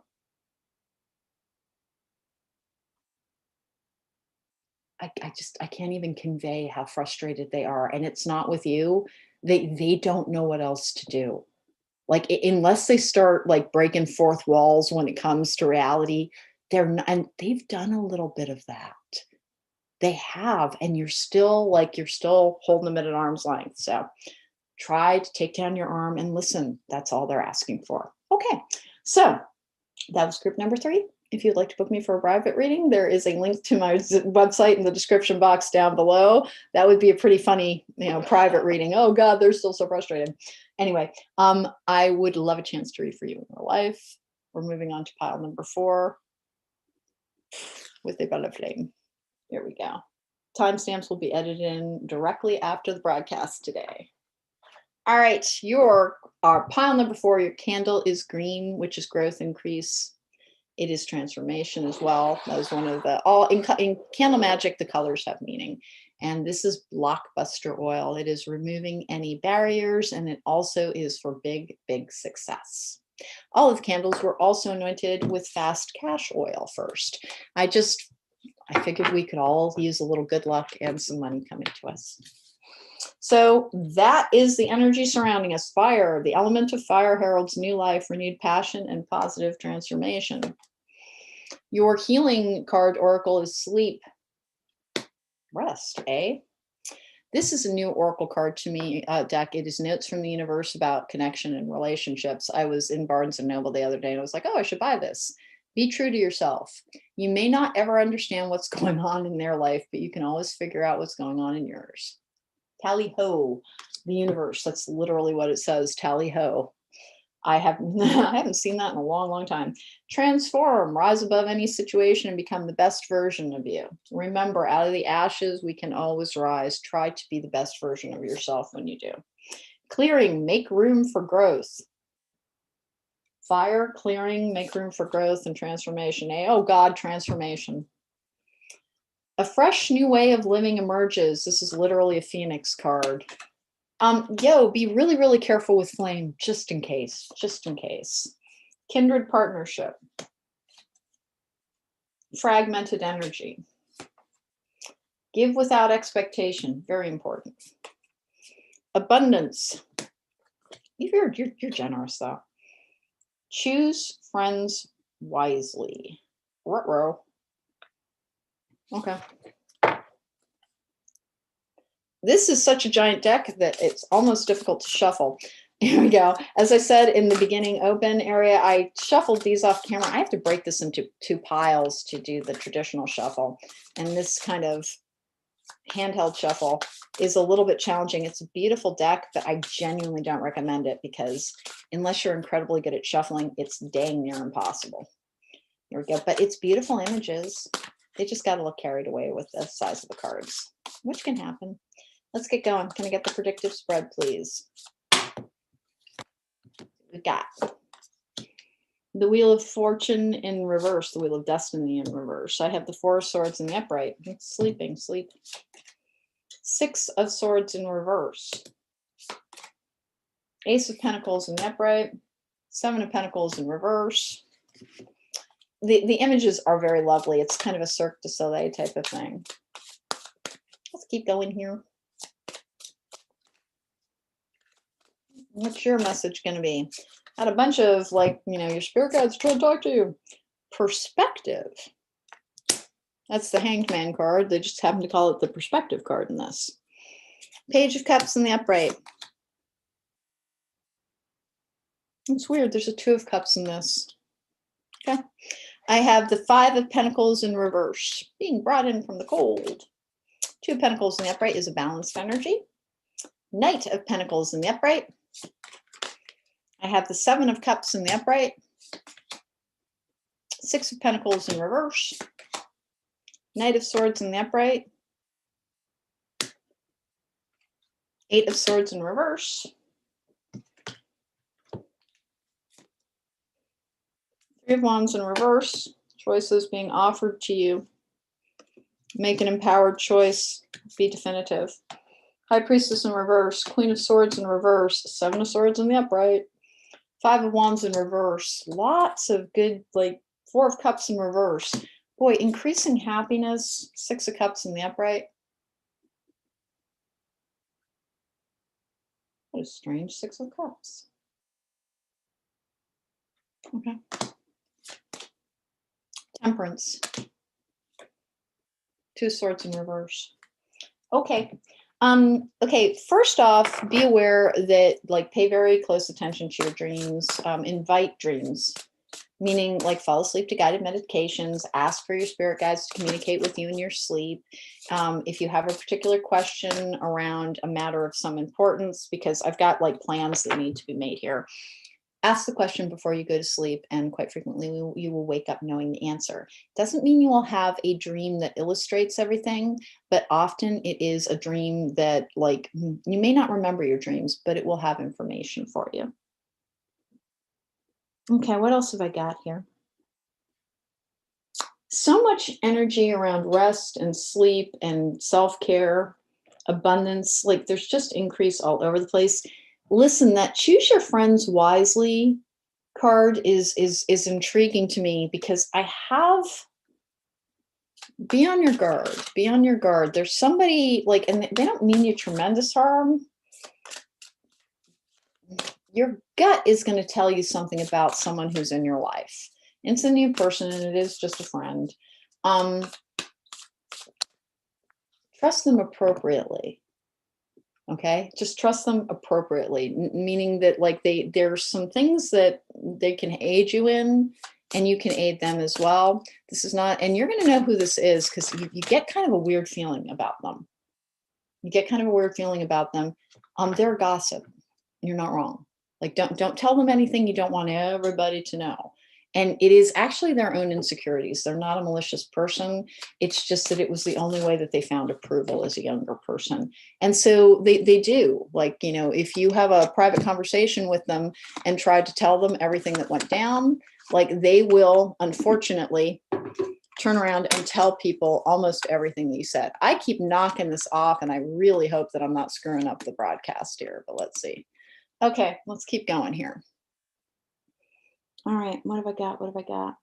I can't even convey how frustrated they are. And it's not with you. They don't know what else to do. Like unless they start like breaking fourth walls when it comes to reality, they're not, and they've done a little bit of that. They have, and you're still holding them at an arm's length. So try to take down your arm and listen. That's all they're asking for. Okay, so that was group number 3. If you'd like to book me for a private reading, there is a link to my website in the description box down below. That would be a pretty funny, private reading. Oh God, they're still so frustrated. Anyway, I would love a chance to read for you in your life. We're moving on to pile number 4 with the ball of flame. Here we go. Timestamps will be edited in directly after the broadcast today. All right, our pile number 4, your candle is green, which is growth increase. It is transformation as well. That was one of the, in candle magic, the colors have meaning. And this is blockbuster oil. It is removing any barriers, and it also is for big, big success. Olive candles were also anointed with fast cash oil first. I figured we could all use a little good luck and some money coming to us. So that is the energy surrounding us. Fire, the element of fire heralds new life, renewed passion, and positive transformation. Your healing card oracle is sleep. Rest, eh? This is a new oracle card to me deck. It is notes from the universe about connection and relationships. I was in Barnes & Noble the other day and I was like, oh, I should buy this. Be true to yourself. You may not ever understand what's going on in their life, but you can always figure out what's going on in yours. Tally ho, the universe. That's literally what it says, tally ho. I haven't seen that in a long, long time. Transform, rise above any situation and become the best version of you. Remember, out of the ashes, we can always rise. Try to be the best version of yourself when you do. Clearing, make room for growth. Fire, clearing, make room for growth and transformation. Oh God, transformation. A fresh new way of living emerges. This is literally a phoenix card. Be really, really careful with flame, just in case. Kindred partnership. Fragmented energy. Give without expectation, very important. Abundance. You're generous though. Choose friends wisely. Ruh-roh. Okay. This is such a giant deck that it's almost difficult to shuffle. Here we go. As I said in the beginning open area, I shuffled these off camera. I have to break this into 2 piles to do the traditional shuffle. And this kind of handheld shuffle is a little bit challenging. It's a beautiful deck, but I genuinely don't recommend it because unless you're incredibly good at shuffling, it's dang near impossible. Here we go. But it's beautiful images. They just got a little carried away with the size of the cards, which can happen. Let's get going. Can I get the predictive spread, please? We got the Wheel of Fortune in reverse, the Wheel of Destiny in reverse. I have the 4 of Swords in the upright. It's sleeping, sleep. 6 of Swords in reverse. Ace of Pentacles in the upright. 7 of Pentacles in reverse. The images are very lovely. It's kind of a Cirque du Soleil type of thing. Let's keep going here. What's your message going to be? Had a bunch of your spirit guides trying to talk to you. Perspective. That's the Hanged Man card. They just happen to call it the perspective card in this. Page of Cups in the upright. It's weird. There's a 2 of Cups in this. Okay. I have the 5 of Pentacles in reverse, being brought in from the cold. 2 of Pentacles in the upright is a balanced energy. Knight of Pentacles in the upright. I have the 7 of Cups in the upright. 6 of Pentacles in reverse. Knight of Swords in the upright. 8 of Swords in reverse. 3 of Wands in reverse. Choices being offered to you. Make an empowered choice. Be definitive. High Priestess in reverse. Queen of Swords in reverse. 7 of Swords in the upright. 5 of Wands in reverse. Lots of good, 4 of Cups in reverse. Boy, increasing happiness, 6 of Cups in the upright. What a strange 6 of Cups. Okay. Temperance. 2 Swords in reverse. Okay. Okay, first off, be aware that like pay very close attention to your dreams. Invite dreams, meaning like fall asleep to guided meditations, ask for your spirit guides to communicate with you in your sleep. If you have a particular question around a matter of some importance, because I've got like plans that need to be made here, ask the question before you go to sleep, and quite frequently you will wake up knowing the answer. Doesn't mean you will have a dream that illustrates everything, but often it is a dream that like you may not remember your dreams, but it will have information for you. Okay, what else have I got here? So much energy around rest and sleep and self-care, abundance, like there's just increase all over the place. Listen, that choose your friends wisely card is intriguing to me, because I have, be on your guard, be on your guard. There's somebody like, and they don't mean you tremendous harm. Your gut is going to tell you something about someone who's in your life. It's a new person and it is just a friend. Trust them appropriately. Okay, just trust them appropriately, meaning that like there's some things that they can aid you in, and you can aid them as well. This is not, and you're going to know who this is, because you get kind of a weird feeling about them. You get kind of a weird feeling about them. They're gossip. You're not wrong. Like don't tell them anything you don't want everybody to know. And it is actually their own insecurities. They're not a malicious person. It's just that it was the only way that they found approval as a younger person. And so they do, like, you know, if you have a private conversation with them and tried to tell them everything that went down, like they will, unfortunately, turn around and tell people almost everything that you said. I keep knocking this off, and I really hope that I'm not screwing up the broadcast here, but let's see. Okay, let's keep going here. All right, what have I got? What have I got?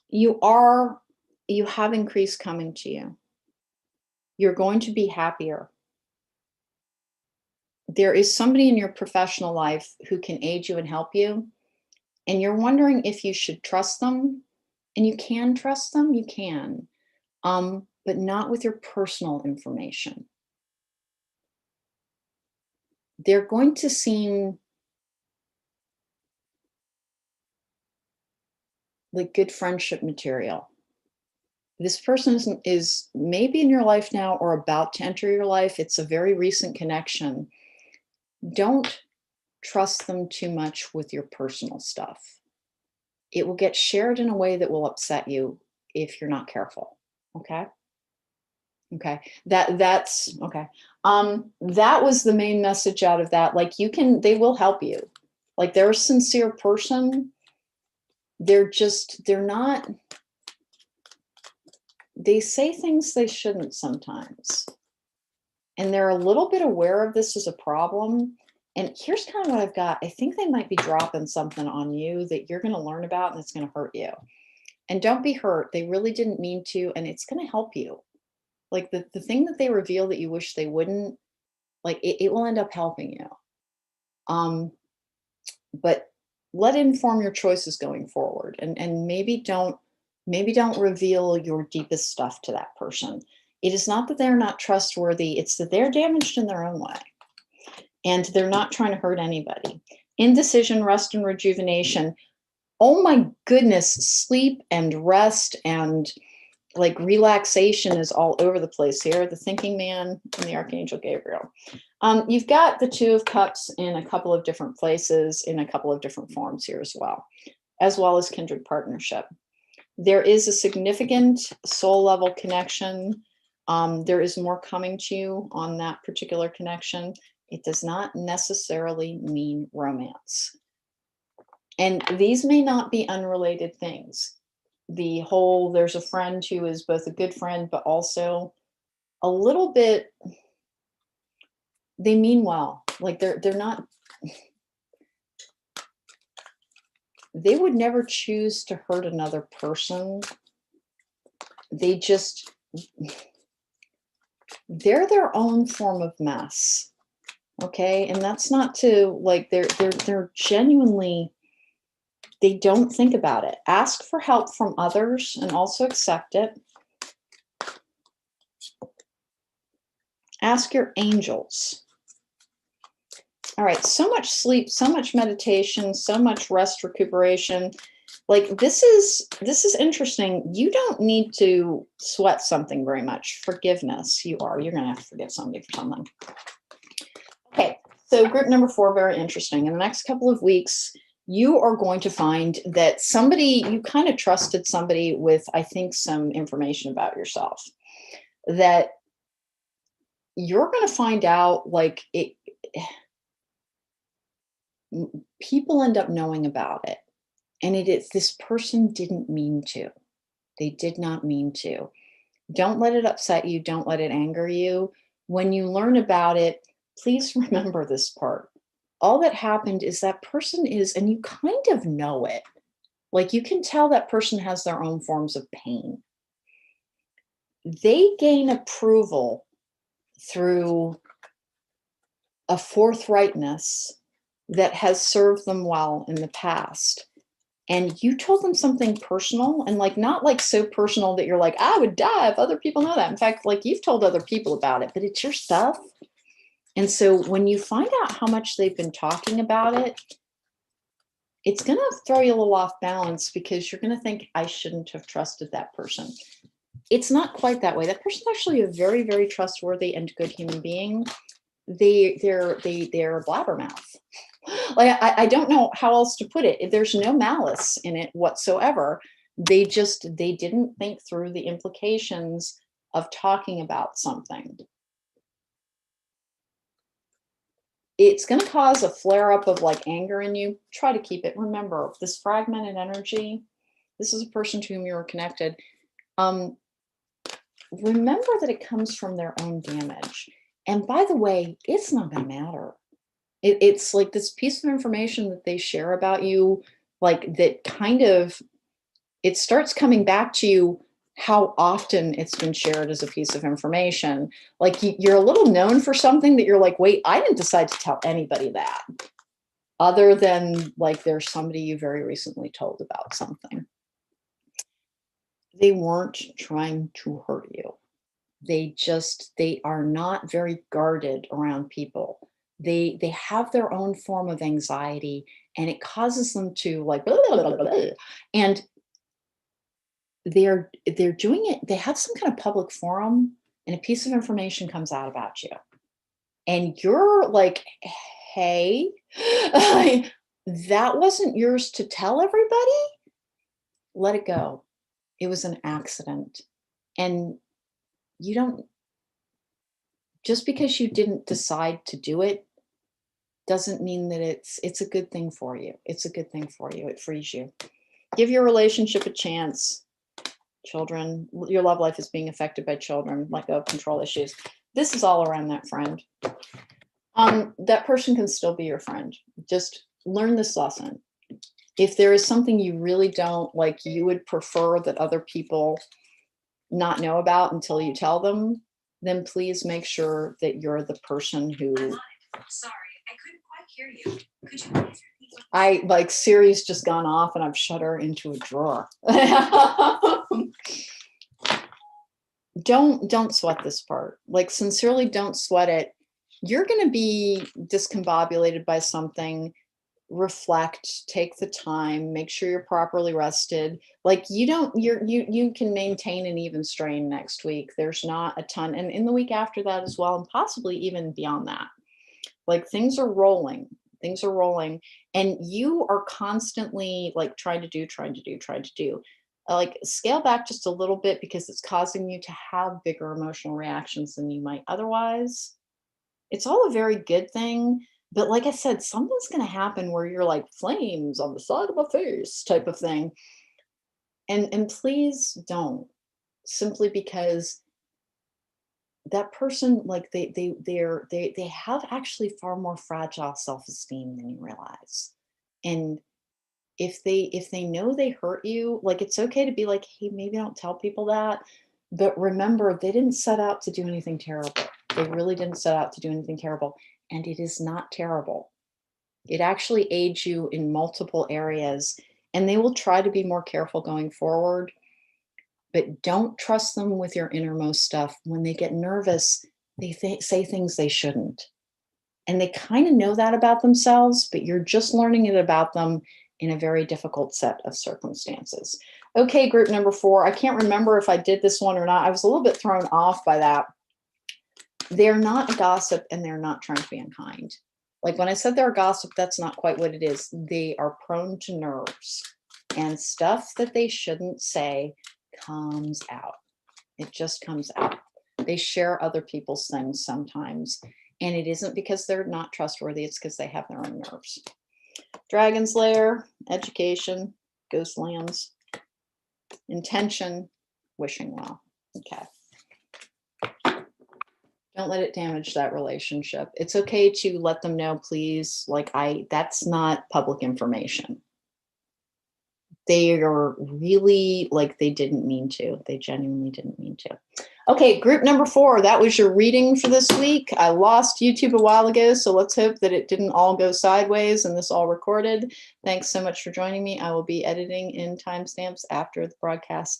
You have increase coming to you. You're going to be happier. There is somebody in your professional life who can aid you and help you, and you're wondering if you should trust them. And you can trust them, you can, but not with your personal information. They're going to seem like good friendship material. This person is maybe in your life now or about to enter your life. It's a very recent connection. Don't trust them too much with your personal stuff. It will get shared in a way that will upset you if you're not careful. Okay. Okay. That's okay. That was the main message out of that. Like they will help you. Like they're a sincere person. They're not, they say things they shouldn't sometimes. And they're a little bit aware of this as a problem. And here's kind of what I've got. I think they might be dropping something on you that you're going to learn about, and it's going to hurt you. And don't be hurt. They really didn't mean to, and it's going to help you. Like the thing that they reveal that you wish they wouldn't, like it will end up helping you. But let it inform your choices going forward, and maybe don't reveal your deepest stuff to that person. It is not that they're not trustworthy, it's that they're damaged in their own way, and they're not trying to hurt anybody. Indecision, rest, and rejuvenation. Oh my goodness, sleep and rest and like relaxation is all over the place here. The thinking man and the Archangel Gabriel. You've got the Two of Cups in a couple of different places, in a couple of different forms here as well as kindred partnership. There is a significant soul level connection. There is more coming to you on that particular connection. It does not necessarily mean romance. And these may not be unrelated things. there's a friend who is both a good friend, but also a little bit, they mean well. Like they're not, they would never choose to hurt another person. They just, they're their own form of mess. Okay. And that's not to like, they're genuinely, they don't think about it. Ask for help from others and also accept it. Ask your angels. All right, so much sleep, so much meditation, so much rest, recuperation. Like this is interesting. You don't need to sweat something very much. Forgiveness, you're going to have to forgive somebody for something. Okay, so group number 4, very interesting. In the next couple of weeks, you are going to find that somebody, you kind of trusted somebody with, I think, some information about yourself that you're going to find out, like it, people end up knowing about it. And it is, this person didn't mean to. They did not mean to. Don't let it upset you. Don't let it anger you. When you learn about it, please remember this part. All that happened is that person is, and you kind of know it. Like you can tell that person has their own forms of pain. They gain approval through a forthrightness that has served them well in the past. And you told them something personal, and like not like so personal that you're like, I would die if other people know that. In fact, like you've told other people about it, but it's your stuff. And so when you find out how much they've been talking about it, it's going to throw you a little off balance because you're going to think, I shouldn't have trusted that person. It's not quite that way. That person's actually a very, very trustworthy and good human being. They're a blabbermouth. Like I don't know how else to put it. There's no malice in it whatsoever. They didn't think through the implications of talking about something. It's going to cause a flare up of like anger in you. Try to keep it. Remember, this fragmented energy, this is a person to whom you were connected. Remember that it comes from their own damage. And by the way, it's not going to matter. It's like this piece of information that they share about you, like that kind of, it starts coming back to you how often it's been shared as a piece of information. Like you're a little known for something that you're like, wait, I didn't decide to tell anybody that, other than like there's somebody you very recently told about something. They weren't trying to hurt you. They are not very guarded around people. They have their own form of anxiety, and it causes them to like blah, blah, blah, blah, blah. And they're doing it. They have some kind of public forum, and a piece of information comes out about you, and you're like, hey, that wasn't yours to tell everybody. Let it go. It was an accident. And you don't, just because you didn't decide to do it doesn't mean that it's a good thing for you. It's a good thing for you. It frees you. Give your relationship a chance. Children, your love life is being affected by children, let go of control issues. This is all around that friend. That person can still be your friend. Just learn this lesson. If there is something you really don't like, you would prefer that other people not know about until you tell them, then please make sure that you're the person who. Sorry, I couldn't quite hear you. Could you please repeat? I like Siri's just gone off and I've shut her into a drawer. Don't sweat this part. Like sincerely, don't sweat it. You're going to be discombobulated by something. Reflect, take the time, make sure you're properly rested. Like you can maintain an even strain next week. There's not a ton, and in the week after that as well, and possibly even beyond that. Like things are rolling, and you are constantly like trying to do. Like scale back just a little bit because it's causing you to have bigger emotional reactions than you might otherwise. It's all a very good thing. But like I said, something's going to happen where you're like flames on the side of my face type of thing. And please don't, simply because that person, like they have actually far more fragile self-esteem than you realize. And if they know they hurt you, like, it's okay to be like, hey, maybe don't tell people that. But remember, they didn't set out to do anything terrible. They really didn't set out to do anything terrible. And it is not terrible. It actually aids you in multiple areas. And they will try to be more careful going forward. But don't trust them with your innermost stuff. When they get nervous, they say things they shouldn't. And they kind of know that about themselves, but you're just learning it about them in a very difficult set of circumstances. Okay, group number 4. I can't remember if I did this one or not. I was a little bit thrown off by that. They're not a gossip and they're not trying to be unkind. Like when I said they're a gossip, that's not quite what it is. They are prone to nerves, and stuff that they shouldn't say comes out. It just comes out. They share other people's things sometimes. And it isn't because they're not trustworthy, it's because they have their own nerves. Dragon's Lair, education, ghost lands, intention, wishing well. Okay. Don't let it damage that relationship. It's okay to let them know, please, like, that's not public information. They are really, like, they didn't mean to. They genuinely didn't mean to. Okay, group number 4, that was your reading for this week. I lost YouTube a while ago, so let's hope that it didn't all go sideways and this all recorded. Thanks so much for joining me. I will be editing in timestamps after the broadcast